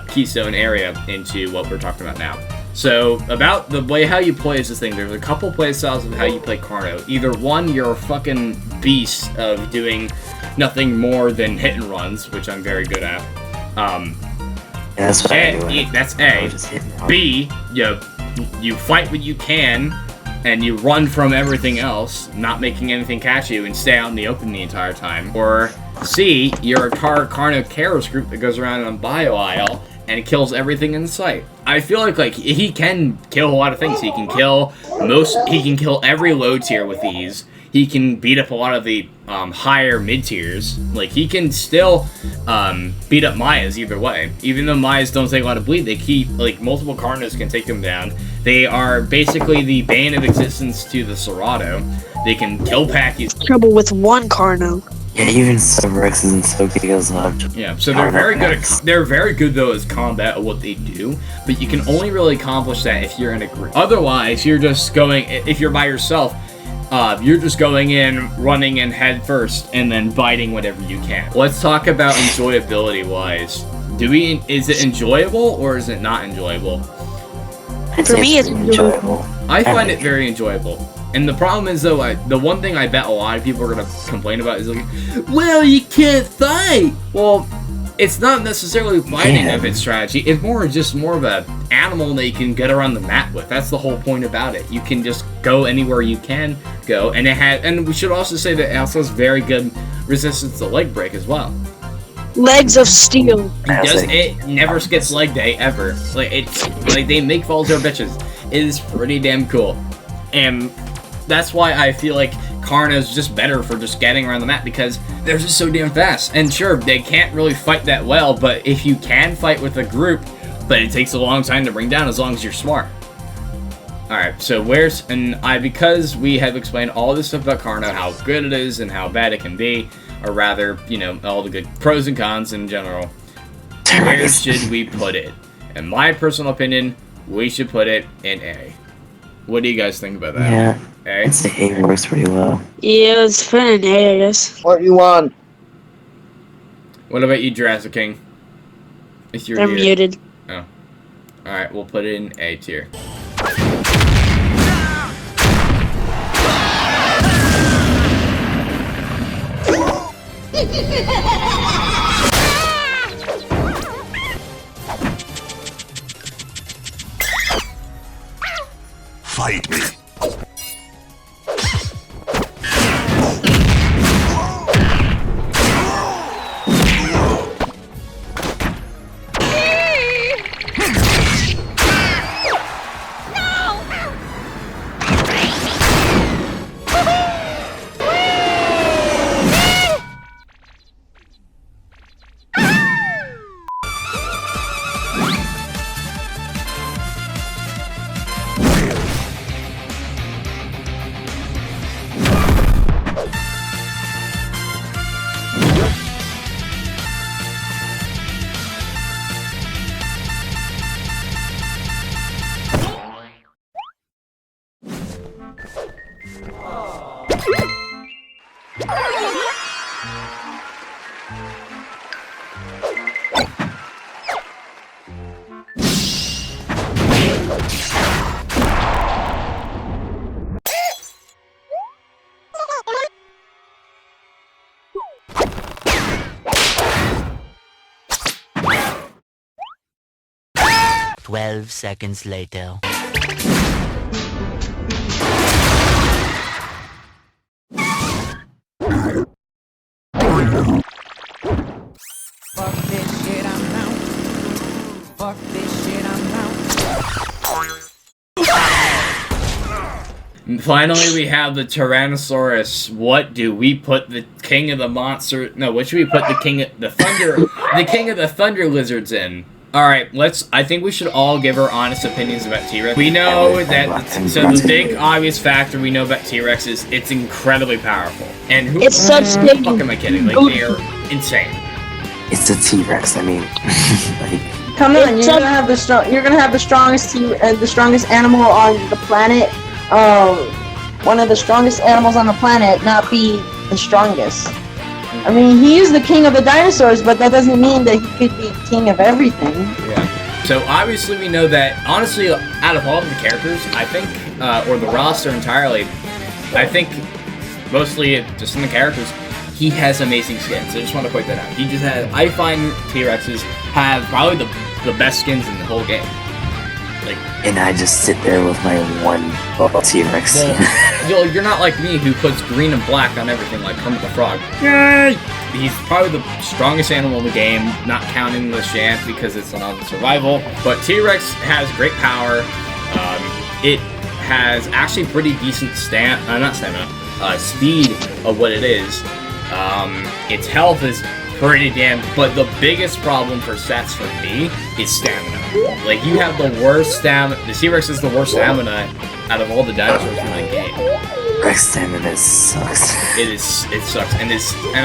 Speaker 1: keystone area into what we're talking about now. So about the way how you play is this thing. There's a couple play styles of how you play Carno. Either one, you're a fucking beast of doing nothing more than hit and runs, which I'm very good at.
Speaker 2: That's what I do.
Speaker 1: That's A. B, you fight what you can, and you run from everything else, not making anything catch you, and stay out in the open the entire time. Or C, you're a Carno Karos group that goes around on Bio Isle and kills everything in sight. I feel like he can kill a lot of things. He can kill every low tier with these. He can beat up a lot of the higher mid tiers. Like, he can still beat up Mayas either way. Even though Mayas don't take a lot of bleed, they keep, like, multiple Carnos can take them down. They are basically the bane of existence to the Serato. They can kill Packies.
Speaker 4: Trouble with one Carno.
Speaker 2: Yeah, even Subrexes and Sokios love.
Speaker 1: Yeah, so they're very good they're very good though as combat at what they do, but you can only really accomplish that if you're in a group. Otherwise, you're just going, if you're by yourself, you're just going in, running in head first, and then biting whatever you can. Let's talk about enjoyability wise. Is it enjoyable or is it not enjoyable?
Speaker 4: For me, it's enjoyable.
Speaker 1: I find it very enjoyable. And the problem is, though, the one thing I bet a lot of people are going to complain about is like, well, you can't fight. Well, it's not necessarily fighting of its strategy. It's more of an animal that you can get around the map with. That's the whole point about it. You can just go anywhere you can go, and we should also say that it also has very good resistance to leg break as well.
Speaker 4: Legs of steel.
Speaker 1: It never skips leg day ever. Like they make falls or bitches. It is pretty damn cool, and that's why I feel like Carno's just better for just getting around the map because they're just so damn fast. And sure, they can't really fight that well, but if you can fight with a group, but it takes a long time to bring down as long as you're smart. Alright, so because we have explained all this stuff about Carno, how good it is and how bad it can be, or rather, all the good pros and cons in general, where should we put it? In my personal opinion, we should put it in A. What do you guys think about that?
Speaker 2: Yeah,
Speaker 1: A?
Speaker 2: I'd say A works pretty well.
Speaker 4: Yeah, it's fun in A, I guess.
Speaker 3: What you want?
Speaker 1: What about you, Jurassic King? If you're
Speaker 4: I'm
Speaker 1: here.
Speaker 4: muted.
Speaker 1: Oh. Alright, we'll put it in A tier.
Speaker 11: Fight me.
Speaker 9: "12 seconds later."
Speaker 15: Fuck this shit, I'm out. Fuck this shit, I'm out.
Speaker 1: And finally, we have the Tyrannosaurus. What do we put the king of the monster. No, what should we put the king of the thunder? The king of the thunder lizards in. All right, I think we should all give our honest opinions about T-Rex. We know that. So the big obvious factor we know about T-Rex is it's incredibly powerful. And who?
Speaker 4: It's such
Speaker 1: the fuck am I kidding? Like they're insane.
Speaker 2: It's a T-Rex. I mean, like,
Speaker 5: come on, you're gonna have the strongest the strongest animal on the planet. One of the strongest animals on the planet not be the strongest. I mean, he is the king of the dinosaurs, but that doesn't mean that he could be king of everything.
Speaker 1: Yeah. So obviously we know that, honestly, out of all of the characters, I think, or the roster entirely, I think, mostly just in the characters, he has amazing skins. I just want to point that out. He just has, I find T-Rexes have probably the best skins in the whole game. Like,
Speaker 2: and I just sit there with my one T-Rex skin.
Speaker 1: Well, you're not like me who puts green and black on everything like Kermit the Frog. Yay! He's probably the strongest animal in the game, not counting the Shamp because it's on survival. But T-Rex has great power. It has actually pretty decent speed of what it is. Its health is pretty damn, but the biggest problem for sets for me is stamina. Like, you have the worst stamina. The T-Rex is the worst stamina out of all the dinosaurs in the game.
Speaker 2: Rex stamina sucks.
Speaker 1: It sucks. And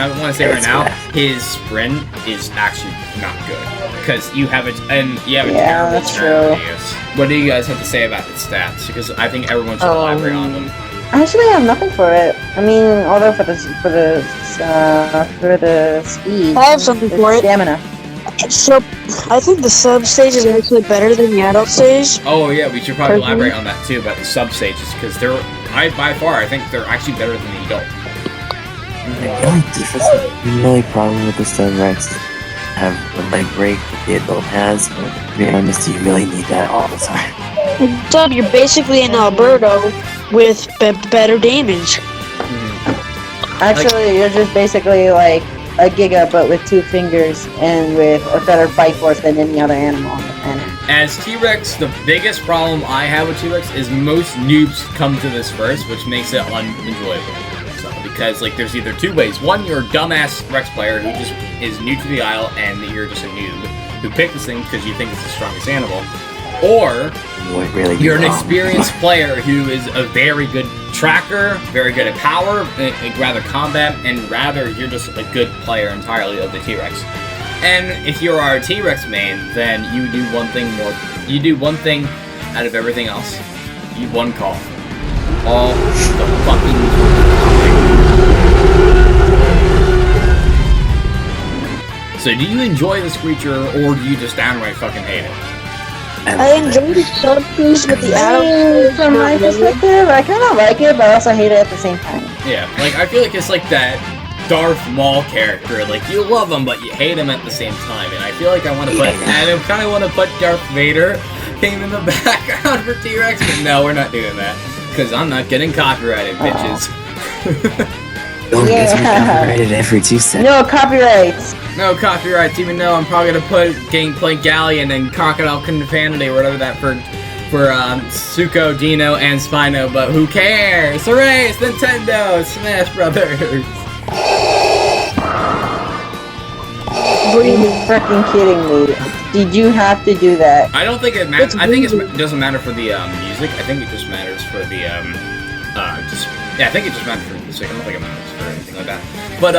Speaker 1: I want to say right now, his sprint is actually not good because you have a terrible
Speaker 5: that's true.
Speaker 1: radius. What do you guys have to say about its stats? Because I think everyone should elaborate on them.
Speaker 5: I actually have nothing for it. I mean, although for the speed,
Speaker 4: I have something for it.
Speaker 5: Stamina.
Speaker 4: So, I think the sub stage is actually better than the adult stage.
Speaker 1: Oh yeah, we should probably elaborate on that too about the sub stages because by far I think they're actually better than the adult.
Speaker 2: The only problem with the T-Rex have the leg break that the adult has, but to be honest, you really need that all the time.
Speaker 4: Dub, you're basically an Alberto with better damage.
Speaker 5: Actually, you're just basically like a Giga, but with 2 fingers and with a better bite force than any other animal on the planet.
Speaker 1: As T-Rex, the biggest problem I have with T-Rex is most noobs come to this first, which makes it unenjoyable. Because, like, there's either 2 ways. One, you're a dumbass Rex player who just is new to the Isle and you're just a noob who picked this thing because you think it's the strongest animal. Or, you're an experienced player who is a very good tracker, very good at power, rather combat, and rather you're just a good player entirely of the T-Rex. And if you are a T-Rex main, then you do one thing out of everything else. You one call. All the fucking time. So do you enjoy this creature, or do you just downright fucking hate it?
Speaker 4: I enjoy the sub piece with the adult.
Speaker 5: From my perspective, I kind of like it, but I also hate it at the same time.
Speaker 1: Yeah, like, I feel like it's like that Darth Maul character. Like, you love him, but you hate him at the same time. And I feel like I want to put, and I kind of want to put Darth Vader in the background for T-Rex, but no, we're not doing that. Because I'm not getting copyrighted, bitches.
Speaker 2: Don't get me copyrighted every 2 seconds.
Speaker 5: No copyrights.
Speaker 1: No copyrights, even though I'm probably gonna put Gameplay Galleon and Crocodile Confanity or whatever that for Suko, Dino, and Spino, but who cares? Hooray, it's Nintendo! Smash Brothers!
Speaker 5: Are you freaking kidding me? Did you have to do that?
Speaker 1: I don't think it matters. I think it doesn't matter for the music. I think it just matters for the I think it just matters for the music. I don't think it matters for anything like that. But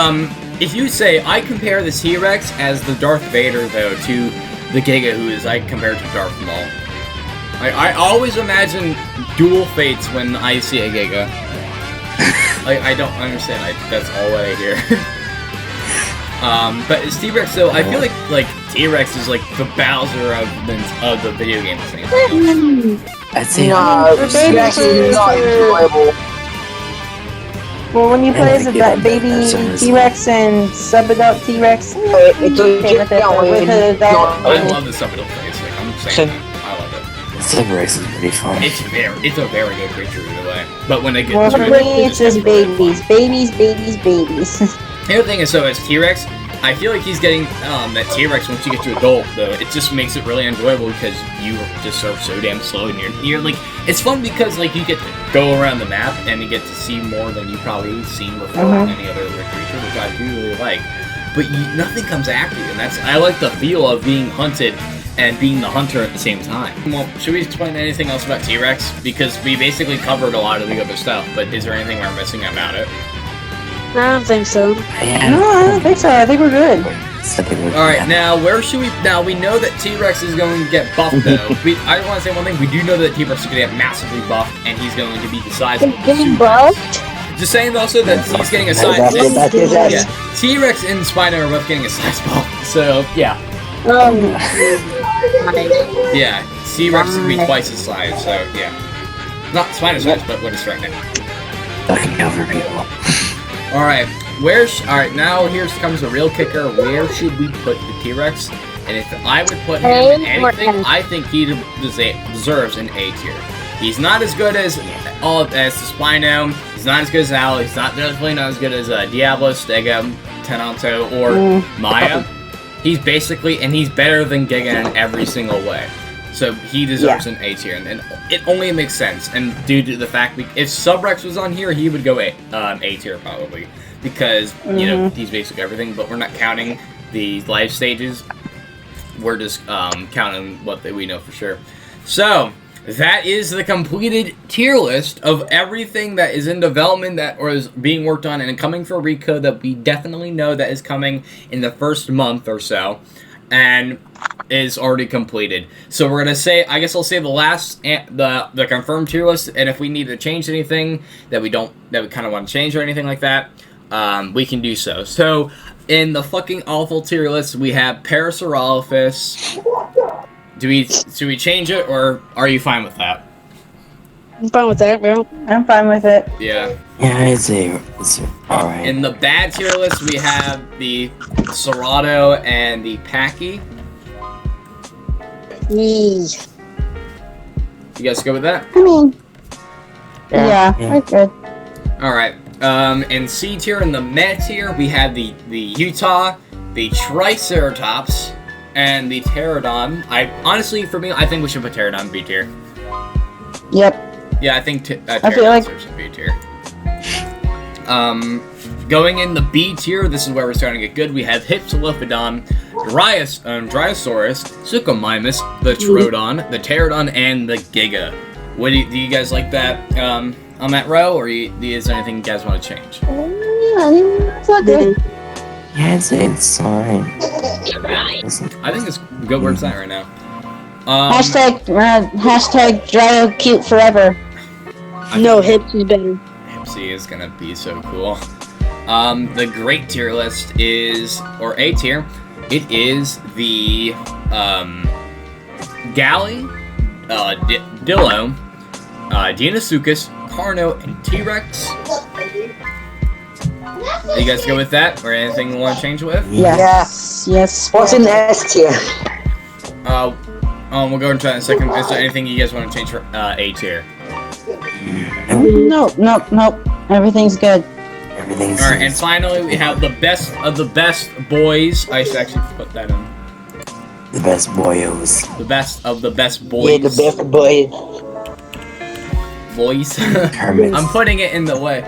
Speaker 1: if you say I compare the T-Rex as the Darth Vader though to the Giga, who is I compared to Darth Maul. I always imagine dual fates when I see a Giga. I don't understand. That's all I hear. But it's T-Rex, so I feel like T-Rex is like the Bowser of the video game scene.
Speaker 2: I'd say
Speaker 3: it's actually not enjoyable.
Speaker 5: Well, when you play as a baby T-Rex and sub-adult T-Rex,
Speaker 1: I love the sub-adult phase. Like, I'm saying that. I love it.
Speaker 2: T-Rex is pretty fun.
Speaker 1: It's a very good creature either way. But when they get
Speaker 5: for me, it's just babies.
Speaker 1: The other thing is, so as T-Rex, I feel like he's getting that T-Rex once you get to adult, though. It just makes it really enjoyable because you just are so damn slow, and you're like, it's fun because like you get go around the map and you get to see more than you've probably seen before in any other creature, which I do really like. But nothing comes after you, and I like the feel of being hunted and being the hunter at the same time. Well, should we explain anything else about T-Rex? Because we basically covered a lot of the other stuff, but is there anything we're missing about it?
Speaker 4: I don't think so.
Speaker 5: No, I don't think so. I think we're good.
Speaker 1: Alright, now where should we... Now, we know that T-Rex is going to get buffed, though. I want to say one thing. We do know that T-Rex is going to get massively buffed, and he's going to be the size of
Speaker 4: getting buffed?
Speaker 1: Just saying, also, that he's getting a size... Yeah, T-Rex and Spino are both getting a size buff, so, yeah. Yeah, T-Rex is going to be twice his size, so, yeah. Not Spino's size, but what is right now.
Speaker 2: Fucking over people.
Speaker 1: Alright, alright, now here comes the real kicker. Where should we put the T-Rex? And if I would put him in anything, I think he deserves an A tier. He's not as good as the Spino. He's not as good as Al. He's definitely not as good as Diablo, Stega, Tenanto, or Maya. He's basically, and he's better than Giga in every single way. So he deserves an A tier, and it only makes sense. And due to the fact, if Subrex was on here, he would go A tier probably, because you know he's basically everything. But we're not counting the life stages. We're just counting what we know for sure. So that is the completed tier list of everything that is in development or is being worked on and coming for Recode that we definitely know that is coming in the first month or so, and is already completed. So we're gonna say, I guess I'll say the last, the confirmed tier list, and if we need to change anything that we kind of want to change or anything like that, we can do so. So in the fucking awful tier list, we have Parasaurolophus. Should we change it, or are you fine with that?
Speaker 4: I'm fine with that, bro.
Speaker 5: I'm fine with it.
Speaker 1: Yeah.
Speaker 2: Yeah, it's alright.
Speaker 1: In the bad tier list, we have the Serato and the Packy. You guys go with that?
Speaker 5: I mean, yeah. We're good.
Speaker 1: Alright. In C tier, in the meh tier, we have the Utah, the Triceratops, and the Pterodon. Honestly, for me, I think we should put Pterodon in B tier.
Speaker 5: Yep.
Speaker 1: Yeah, I think
Speaker 5: I feel like
Speaker 1: in B tier. Going in the B tier, this is where we're starting to get good. We have Hypsilophodon, Dryosaurus, Suchomimus, the Troodon, the Pterodon, and the Giga. Do you guys like that on that row, or is there anything you guys want to change?
Speaker 5: It's not good.
Speaker 2: Yeah, it's alright.
Speaker 1: I think it's good where it's at right now.
Speaker 5: Hashtag Dryo cute forever.
Speaker 4: No, Hips is better.
Speaker 1: Hipsy is gonna be so cool. The great tier list is, or A tier, it is the Galley, Dillo, DEINOSUCHUS, Carno, and T-Rex. You guys go with that, or anything you want to change with?
Speaker 5: Yes. Yes.
Speaker 3: What's in the S tier?
Speaker 1: We'll go into that in a second. Is there anything you guys want to change for A tier?
Speaker 5: Nope. Everything's good.
Speaker 1: Alright, and finally we have the best of the best boys. I should actually put that in.
Speaker 2: The best boyos.
Speaker 1: The best of the best boys.
Speaker 3: Yeah, the best boys.
Speaker 1: Boys. I'm putting it in the way.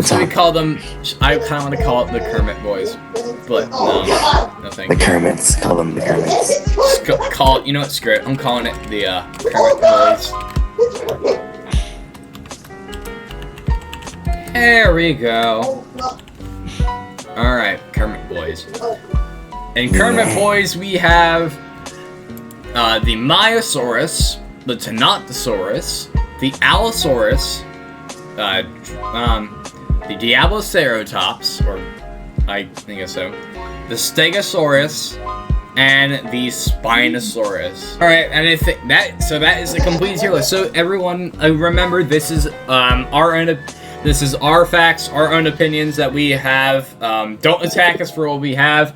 Speaker 1: So we call them, I kind of want to call it the Kermit boys. But no thank you.
Speaker 2: The Kermits. Call them the Kermits.
Speaker 1: Call it, you know what, screw it. I'm calling it the Kermit boys. There we go. Alright, Kermit boys. In Kermit boys, we have the Myosaurus, the Tenontosaurus, the Allosaurus, the Diabloceratops, or I think so, the Stegosaurus, and the Spinosaurus. Alright, and I think that is the complete tier list. So everyone, remember, this is this is our facts, our own opinions that we have. Don't attack us for what we have.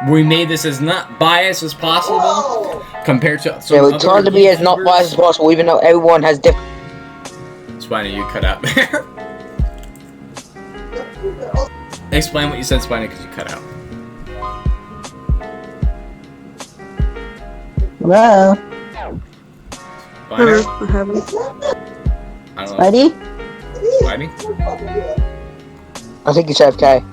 Speaker 1: We made this as not biased as possible compared to some
Speaker 3: we tried to be as not biased as possible, even though everyone has different.
Speaker 1: Spino, you cut out there. Explain what you said, Spino, because you cut out.
Speaker 5: Well.
Speaker 1: Spino?
Speaker 4: I haven't.
Speaker 1: I don't know.
Speaker 5: Spidey?
Speaker 1: Spidey?
Speaker 3: I think he's AFK.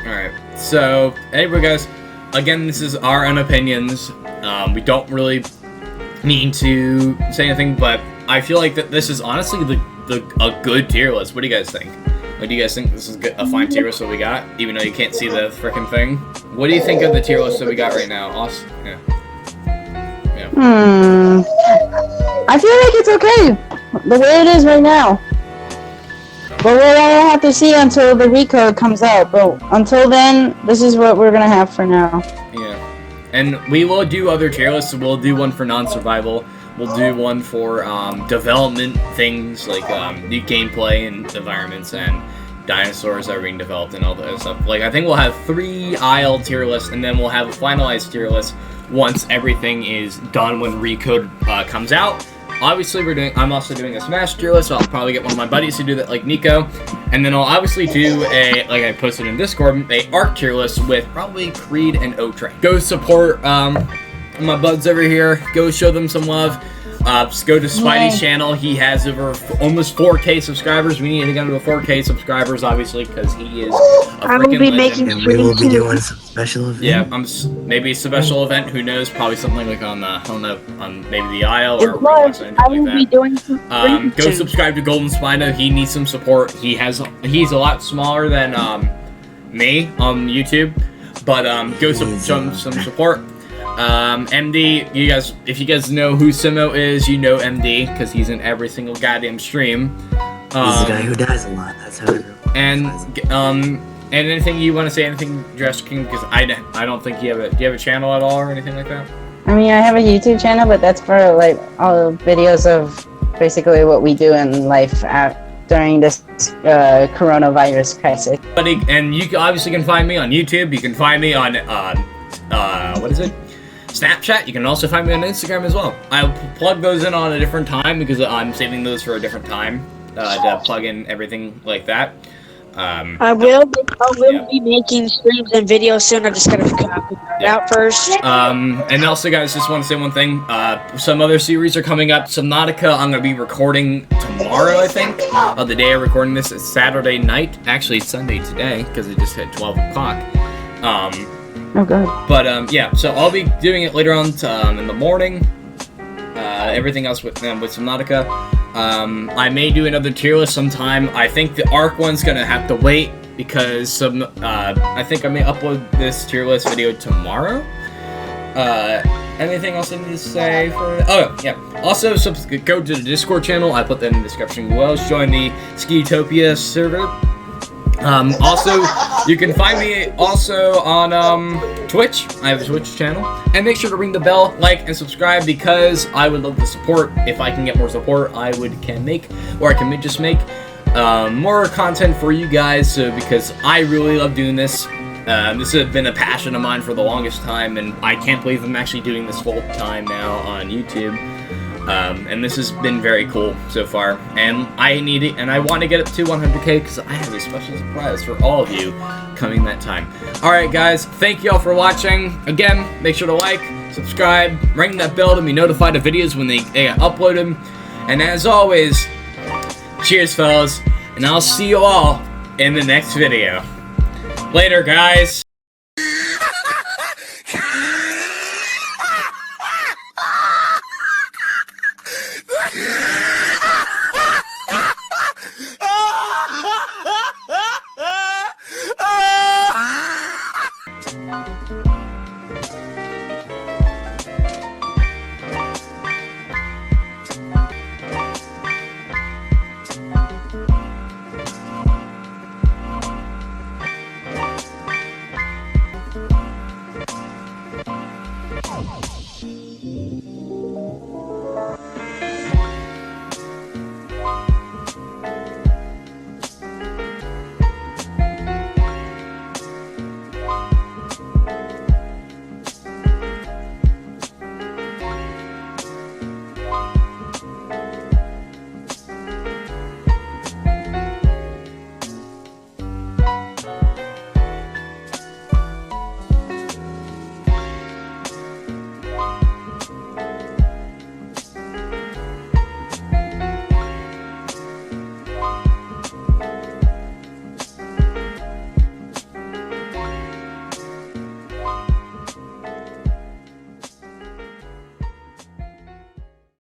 Speaker 1: Alright, so, anyway guys, again, this is our own opinions. We don't really mean to say anything, but I feel like that this is honestly a good tier list. What do you guys think? Like, do you guys think this is a fine tier list that we got, even though you can't see the frickin' thing? What do you think of the tier list that we got right now? Awesome. Yeah.
Speaker 5: I feel like it's okay the way it is right now. But we'll have to see until the Recode comes out. But until then, this is what we're gonna have for now.
Speaker 1: Yeah. And we will do other tier lists. So we'll do one for non-survival. We'll do one for development things like new gameplay and environments and dinosaurs that are being developed and all that stuff. Like, I think we'll have 3 Isle tier lists, and then we'll have a finalized tier list once everything is done when Recode comes out. Obviously, I'm also doing a Smash tier list, so I'll probably get one of my buddies to do that, like Nico. And then I'll obviously do like I posted in Discord, a Arc tier list with probably Creed and O-Train. Go support my buds over here. Go show them some love. Just go to Spidey's channel. He has over almost 4K subscribers. We need to get to 4K subscribers, obviously, because he is a freaking legend.
Speaker 2: And we will be doing some special event.
Speaker 1: Yeah, maybe a special event. Who knows? Probably something like on I don't know, on maybe the Isle or Roblox or anything like that. Go subscribe to Golden Spino. He needs some support. He's a lot smaller than me on YouTube, but go show him some support. MD, if you guys know who Simo is, you know MD, because he's in every single goddamn stream.
Speaker 2: He's the guy who dies a lot, that's how it
Speaker 1: And anything you want to say, anything, Jurassic King, because I don't think do you have a channel at all or anything like that?
Speaker 5: I mean, I have a YouTube channel, but that's for, like, all the videos of basically what we do in life during this coronavirus crisis.
Speaker 1: And you obviously can find me on YouTube, you can find me on, what is it? Snapchat. You can also find me on Instagram as well. I'll plug those in on a different time because I'm saving those for a different time to plug in everything like that.
Speaker 4: I will be making streams and videos soon. I just gotta figure it out first.
Speaker 1: And also, guys, just want to say one thing. Some other series are coming up. Subnautica, I'm gonna be recording tomorrow, I think. The day I'm recording this is Saturday night. Actually, it's Sunday today because it just hit 12 o'clock.
Speaker 5: Oh god.
Speaker 1: But yeah, so I'll be doing it later on in the morning. Everything else with Subnautica. I may do another tier list sometime. I think the Arc one's gonna have to wait because I think I may upload this tier list video tomorrow. Anything else I need to say for? Oh yeah. Also, go to the Discord channel. I put that in the description below. Join the Skitopia server. Also, you can find me also on Twitch. I have a Twitch channel. And make sure to ring the bell, like, and subscribe because I would love the support. If I can get more support, I can make more content for you guys because I really love doing this. This has been a passion of mine for the longest time, and I can't believe I'm actually doing this full time now on YouTube. And this has been very cool so far, and I need it, and I want to get it to 100K because I have a special surprise for all of you coming that time. Alright guys, thank you all for watching. Again, make sure to like, subscribe, ring that bell to be notified of videos when they get uploaded. And as always, cheers fellas, and I'll see you all in the next video. Later guys!